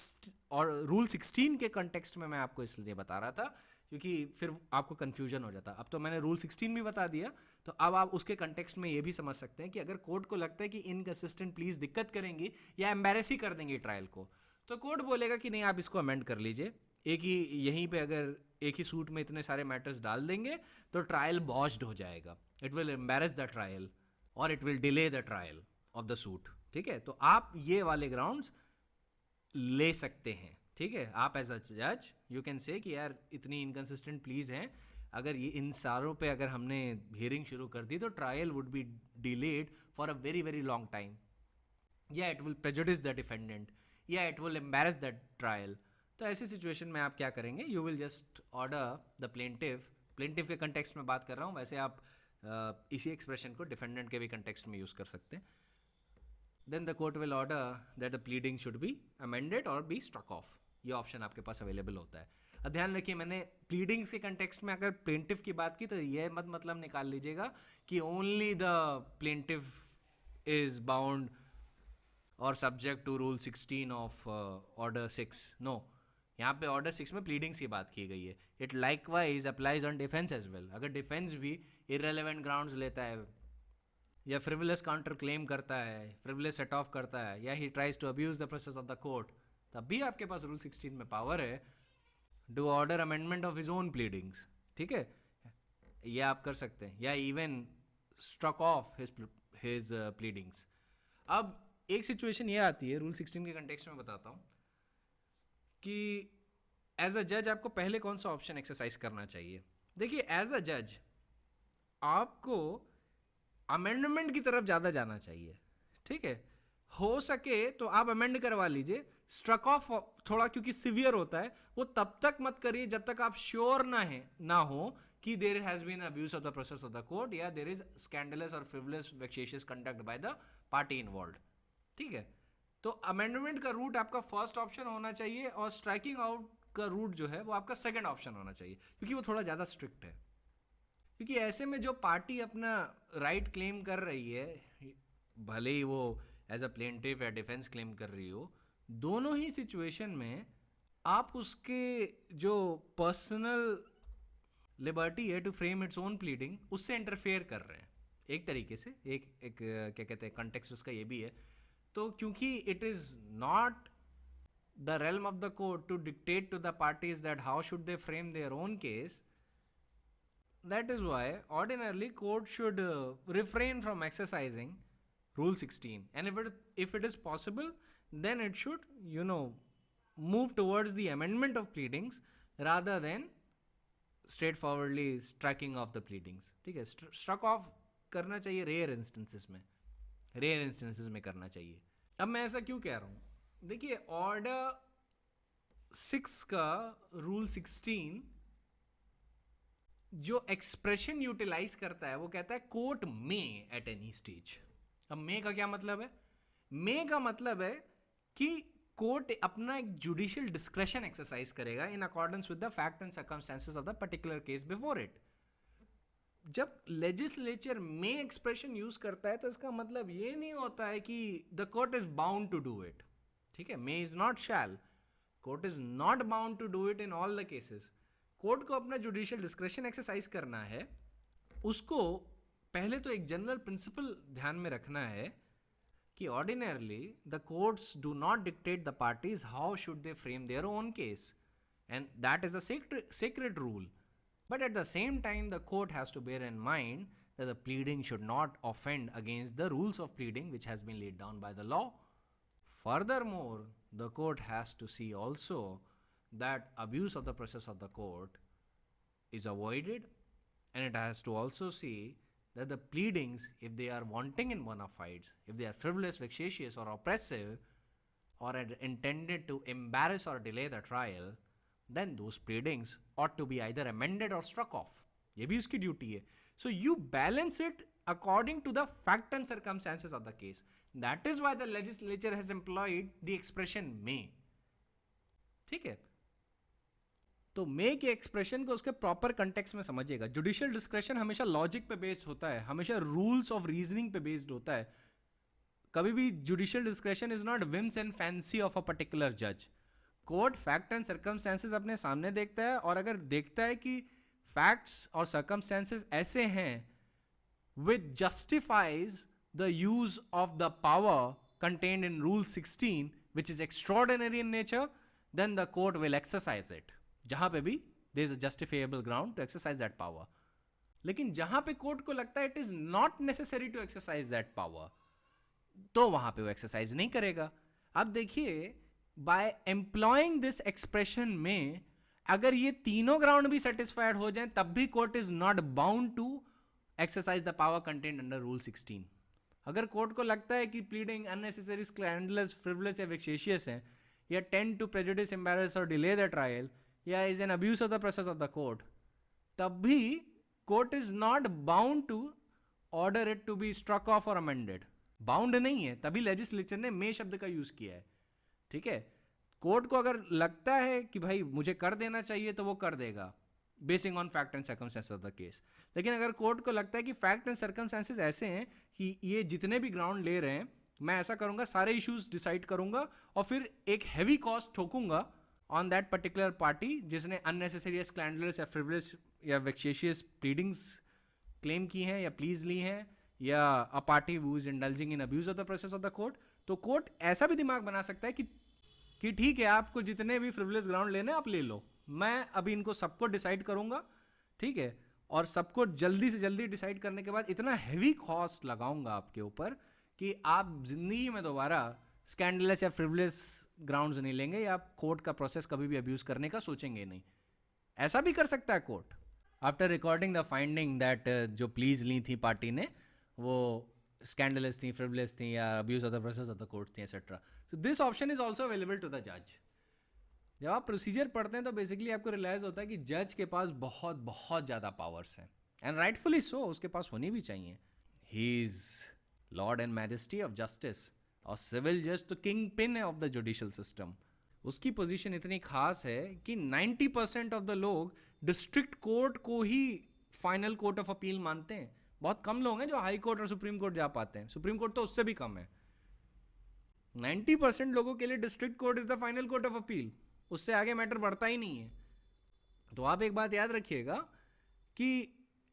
और rule 16 के context में मैं आपको इसलिए बता रहा था क्योंकि फिर आपको कंफ्यूजन हो जाता। अब तो मैंने रूल 16 भी बता दिया, तो अब आप उसके कंटेक्स्ट में ये भी समझ सकते हैं कि अगर कोर्ट को लगता है कि इनकंसिस्टेंट प्लीज दिक्कत करेंगी या एम्बैरेस ही कर देंगे ट्रायल को, तो कोर्ट बोलेगा कि नहीं आप इसको अमेंड कर लीजिए। एक ही यहीं पे अगर एक ही सूट में इतने सारे मैटर्स डाल देंगे तो ट्रायल बॉस्ड हो जाएगा, it will embarrass the trial और it will delay the trial of the suit. ठीक है, तो आप ये वाले ग्राउंड्स ले सकते हैं। ठीक है, आप एज अ जज यू कैन से कि यार इतनी इनकंसिस्टेंट प्लीज हैं, अगर ये इन सारों पे अगर हमने हियरिंग शुरू कर दी तो trial would be delayed for a very very long time, या it will prejudice the defendant, या it will embarrass the trial. तो ऐसी सिचुएशन में आप क्या करेंगे? You will just order the plaintiff के कंटेक्स्ट में बात कर रहा हूँ, वैसे आप इसी एक्सप्रेशन को डिफेंडेंट के भी कंटेक्स्ट में यूज कर सकते हैं। Then the court will order that the pleading should be amended or be struck off. ये ऑप्शन आपके पास अवेलेबल होता है। अब ध्यान रखिए, मैंने प्लीडिंग्स के कंटेक्स्ट में अगर प्लेंटिफ की बात की तो ये मत मतलब निकाल लीजिएगा कि only the plaintiff is bound और subject to rule 16 of order 6। No, यहाँ पे ऑर्डर 6 में प्लीडिंग्स की बात की गई है। It likewise applies on defence as well. अगर डिफेंस भी इररेलेवेंट ग्राउंड्स लेता है या फ्रिवलेस काउंटर क्लेम करता है, फ्रिवलेस सेट ऑफ करता है, या he tries to abuse the process of the court, तब भी आपके पास रूल 16 में पावर है do order amendment of his own pleadings. ठीक है, ये आप कर सकते हैं, या even struck off his pleadings. अब एक सिचुएशन ये आती है रूल 16 के कंटेक्स्ट में बताता हूँ कि एज अ जज आपको पहले कौन सा ऑप्शन एक्सरसाइज करना चाहिए। देखिए, एज अ जज आपको अमेंडमेंट की तरफ ज़्यादा जाना चाहिए। ठीक है, हो सके तो आप अमेंड करवा लीजिए। स्ट्रक ऑफ थोड़ा क्योंकि सिवियर होता है, वो तब तक मत करिए जब तक आप श्योर ना हो कि there has been abuse of the process of the court या देयर इज स्कैंडलस और frivolous vexatious conduct by the party involved. ठीक है, तो अमेंडमेंट का रूट आपका फर्स्ट ऑप्शन होना चाहिए और स्ट्राइकिंग आउट का रूट जो है वो आपका सेकेंड ऑप्शन होना चाहिए, क्योंकि वो थोड़ा ज़्यादा स्ट्रिक्ट है। क्योंकि ऐसे में जो पार्टी अपना राइट क्लेम कर रही है, भले ही वो एज अ प्लेंटिफ या डिफेंस क्लेम कर रही हो, दोनों ही सिचुएशन में आप उसके जो पर्सनल लिबर्टी है to frame its own pleading, उससे इंटरफेयर कर रहे हैं एक तरीके से। एक क्या कहते हैं, कंटेक्स्ट उसका ये भी है। तो क्योंकि it is not the realm of the court to dictate to the parties that how should they frame their own case, that is why ordinarily court should refrain from exercising rule 16, and if it is possible then it should move towards the amendment of pleadings rather than straightforwardly striking off the pleadings. ठीक है, struck off करना चाहिए rare instances में करना चाहिए। अब मैं ऐसा क्यों कह रहा हूँ? देखिए, ऑर्डर 6 का रूल 16 जो एक्सप्रेशन यूटिलाइज करता है वो कहता है कोर्ट में एट एनी स्टेज। अब मे का क्या मतलब है? मे का मतलब है कि कोर्ट अपना एक जुडिशियल डिस्क्रेशन एक्सरसाइज करेगा in accordance with the fact and circumstances of the particular case before it. जब लेजिस्लेचर में एक्सप्रेशन यूज करता है तो इसका मतलब ये नहीं होता है कि the court is bound to do it. ठीक है, may is not shall, court is not bound to do it in all the cases. Court को अपना जुडिशियल डिस्क्रेशन एक्सरसाइज करना है। उसको पहले तो एक जनरल प्रिंसिपल ध्यान में रखना है कि ordinarily the courts do not dictate the parties how should they frame their own case, and that is a sacred rule. But at the same time, the court has to bear in mind that the pleading should not offend against the rules of pleading which has been laid down by the law. Furthermore, the court has to see also that abuse of the process of the court is avoided, and it has to also see that the pleadings, if they are wanting in bona fides, if they are frivolous, vexatious, or oppressive, or are intended to embarrass or delay the trial, then those pleadings ought to be either amended or struck off. ये भी उसकी duty है. So you balance it according to the fact and circumstances of the case. That is why the legislature has employed the expression may. ठीक है. तो मे के expression को उसके प्रॉपर कंटेक्स्ट में समझिएगा. जुडिशियल डिस्क्रेशन हमेशा लॉजिक पे बेस्ड होता है, हमेशा रूल्स ऑफ रीजनिंग पे बेस्ड होता है. कभी भी judicial discretion is not whims and fancy of a particular जज. कोर्ट फैक्ट एंड सर्कमस्टेंसेस अपने सामने देखता है, और अगर देखता है कि फैक्ट्स और सर्कमस्टेंसेस ऐसे हैं which justifies the use of the power contained in rule 16 which is extraordinary in nature, then the court will exercise it. जहां पे भी there is a justifiable ground to exercise that power. लेकिन जहां पे court को लगता है it is not necessary to exercise that power, तो वहां पे वो एक्सरसाइज नहीं करेगा. अब देखिए, बाय एम्प्लॉइंग दिस एक्सप्रेशन में अगर ये तीनों ग्राउंड भी सेटिस्फाइड हो जाएं, तब भी court is not bound to exercise the power contained under rule 16. अगर कोर्ट को लगता है कि प्लीडिंग अननेसेसरी, स्कैंडलस, फ्रिवलेस या वेक्सेशियस है, या टेंड टू प्रेजुडिस, एम्बैरस और डिले द ट्रायल, या is an abuse of the process of the court, तब भी court is not bound to order it to be struck off और amended. Bound नहीं है, तभी लेजिस्लेचर ने मे शब्द का यूज किया है. ठीक है. कोर्ट को अगर लगता है कि भाई मुझे कर देना चाहिए तो वो कर देगा basin on fact and circumstances of the case. लेकिन अगर कोर्ट को लगता है कि फैक्ट एंड सर्कमस्टेंसेस ऐसे हैं कि ये जितने भी ग्राउंड ले रहे हैं, मैं ऐसा करूंगा, सारे इश्यूज डिसाइड करूंगा और फिर एक हैवी कॉस्ट ठोकूंगा ऑन दैट पर्टिकुलर पार्टी जिसने अननेसेसरी, स्कैंडलस या फ्रिवलेस या वेक्सेशियस प्लीडिंग्स क्लेम की हैं या प्लीज ली हैं, या a party who is indulging in abuse of the process of the court. तो कोर्ट ऐसा भी दिमाग बना सकता है कि ठीक है, आपको जितने भी फ्रिवलेस ग्राउंड लेने आप ले लो, मैं अभी इनको सबको डिसाइड करूंगा. ठीक है. और सबको जल्दी से जल्दी डिसाइड करने के बाद इतना हैवी कॉस्ट लगाऊंगा आपके ऊपर कि आप जिंदगी में दोबारा स्कैंडलस या फ्रिवलेस ग्राउंड्स नहीं लेंगे, या आप कोर्ट का प्रोसेस कभी भी अब्यूज करने का सोचेंगे नहीं. ऐसा भी कर सकता है court after recording the finding that जो प्लीज ली थी पार्टी ने वो स्कैंडलस थी, फ्रिवलेस थी, या abuse of the process of the court थी, etcetera. So this option is also available to the जज. जब आप प्रोसीजर पढ़ते हैं तो बेसिकली आपको रियलाइज होता है कि जज के पास बहुत बहुत ज़्यादा पावर्स हैं, एंड राइटफुली सो, उसके पास होनी भी चाहिए. He is Lord and majesty of justice, और सिविल जज तो किंग पिन है ऑफ द जुडिशियल सिस्टम. उसकी पोजीशन इतनी खास है कि 90% ऑफ द लोग डिस्ट्रिक्ट कोर्ट को ही फाइनल कोर्ट ऑफ अपील मानते हैं. बहुत कम लोग हैं जो हाई कोर्ट और सुप्रीम कोर्ट जा पाते हैं. सुप्रीम कोर्ट तो उससे भी कम है. 90% लोगों के लिए district court is the final court of appeal. उससे आगे मैटर बढ़ता ही नहीं है. तो आप एक बात याद रखिएगा कि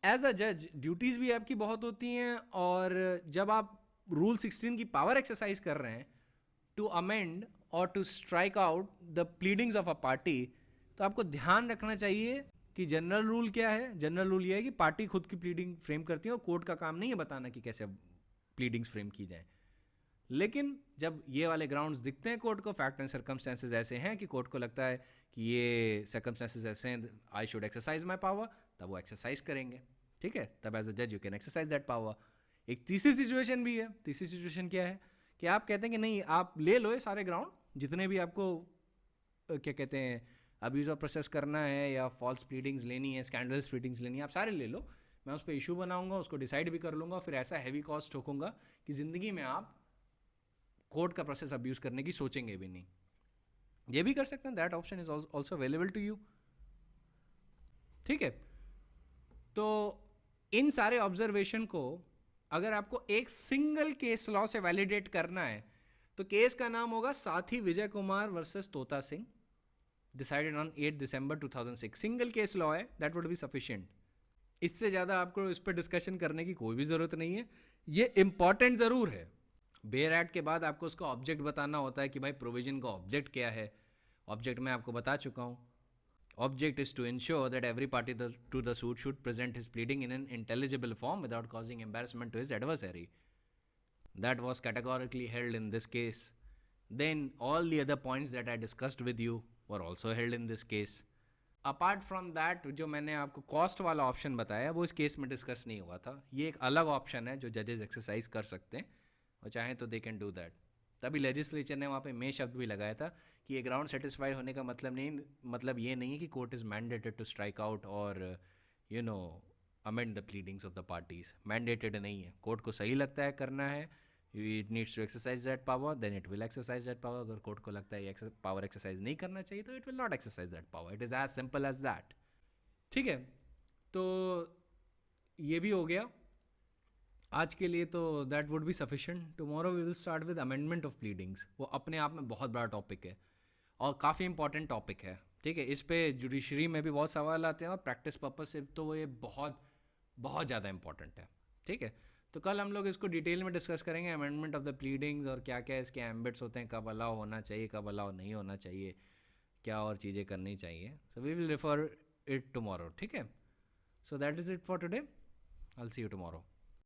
एज अ जज ड्यूटीज भी आपकी बहुत होती हैं, और जब आप रूल 16 की पावर एक्सरसाइज कर रहे हैं टू अमेंड और to strike out the pleadings of a party, तो आपको ध्यान रखना चाहिए कि जनरल रूल क्या है. जनरल रूल ये है कि पार्टी खुद की प्लीडिंग फ्रेम करती है, और कोर्ट का काम नहीं है बताना कि कैसे प्लीडिंग्स फ्रेम की जाए. लेकिन जब ये वाले ग्राउंड्स दिखते हैं कोर्ट को, फैक्ट एंड सर्कमस्टेंसेस ऐसे हैं कि कोर्ट को लगता है कि ये सर्कमस्टेंसेस ऐसे हैं, I should exercise my power, तब वो एक्सरसाइज करेंगे. ठीक है. तब एज अ जज you can exercise that power. एक तीसरी सिचुएशन भी है. तीसरी सिचुएशन क्या है कि आप कहते हैं कि नहीं, आप ले लो ये सारे ग्राउंड, जितने भी आपको क्या कहते हैं अब्यूज ऑफ प्रोसेस करना है, या फॉल्स प्लीडिंग्स लेनी है, स्कैंडल्स प्लीडिंग्स लेनी है, आप सारे ले लो. मैं उस पर इशू बनाऊंगा, उसको डिसाइड भी कर लूँगा, फिर ऐसा हैवी कॉस्ट ठोकूंगा कि ज़िंदगी में आप कोर्ट का प्रोसेस अब्यूज करने की सोचेंगे भी नहीं. ये भी कर सकते हैं. That option is also available to you. ठीक है. तो इन सारे ऑब्जर्वेशन को अगर आपको एक सिंगल केस लॉ से वैलिडेट करना है, तो केस का नाम होगा साथी विजय कुमार वर्सेस तोता Singh, decided on 8 December 2006. Single case law है, दैट वुड बी सफिशिएंट. इससे ज़्यादा आपको इस पर डिस्कशन करने की कोई भी ज़रूरत नहीं है. ये इंपॉर्टेंट ज़रूर है, बेयर एट के बाद आपको उसका ऑब्जेक्ट बताना होता है कि भाई प्रोविजन का ऑब्जेक्ट क्या है. ऑब्जेक्ट मैं आपको बता चुका हूँ. Object is to ensure that every party to the suit should present his pleading in an intelligible form without causing embarrassment to his adversary. That was categorically held in this case. Then all the other points that I discussed with you were also held in this case. Apart from that जो मैंने आपको cost वाला option बताया वो इस case में discuss नहीं हुआ था. ये एक अलग ऑप्शन है जो जजेस एक्सरसाइज कर सकते हैं और चाहें तो दे कैन डू दैट. तभी लेजिस्लेचर ने वहाँ पे मे शब्द भी लगाया था कि ये ग्राउंड सेटिस्फाइड होने का मतलब ये नहीं है कि court is mandated to strike out और you know amend the pleadings of the parties. Mandated नहीं है. कोर्ट को सही लगता है करना है, it needs to exercise that power, then it will exercise that power. अगर कोर्ट को लगता है ये पावर एक्सरसाइज नहीं करना चाहिए तो it will not exercise that power. It is as simple as that. ठीक है, तो ये भी हो गया आज के लिए. तो that would be sufficient. Tomorrow we will start with amendment of pleadings. वो अपने आप में बहुत बड़ा टॉपिक है और काफ़ी इंपॉर्टेंट टॉपिक है. ठीक है, इस पे जुडिशरी में भी बहुत सवाल आते हैं और प्रैक्टिस पर्पज से तो ये बहुत बहुत ज़्यादा इंपॉर्टेंट है. ठीक है, तो कल हम लोग इसको डिटेल में डिस्कस करेंगे अमेंडमेंट ऑफ द प्लीडिंग्स और क्या क्या इसके एम्बिट्स होते हैं, कब अलाउ होना चाहिए, कब अलाउ नहीं होना चाहिए, क्या और चीज़ें करनी चाहिए. So we will refer it tomorrow. ठीक है, so that is it for today. I will see you tomorrow.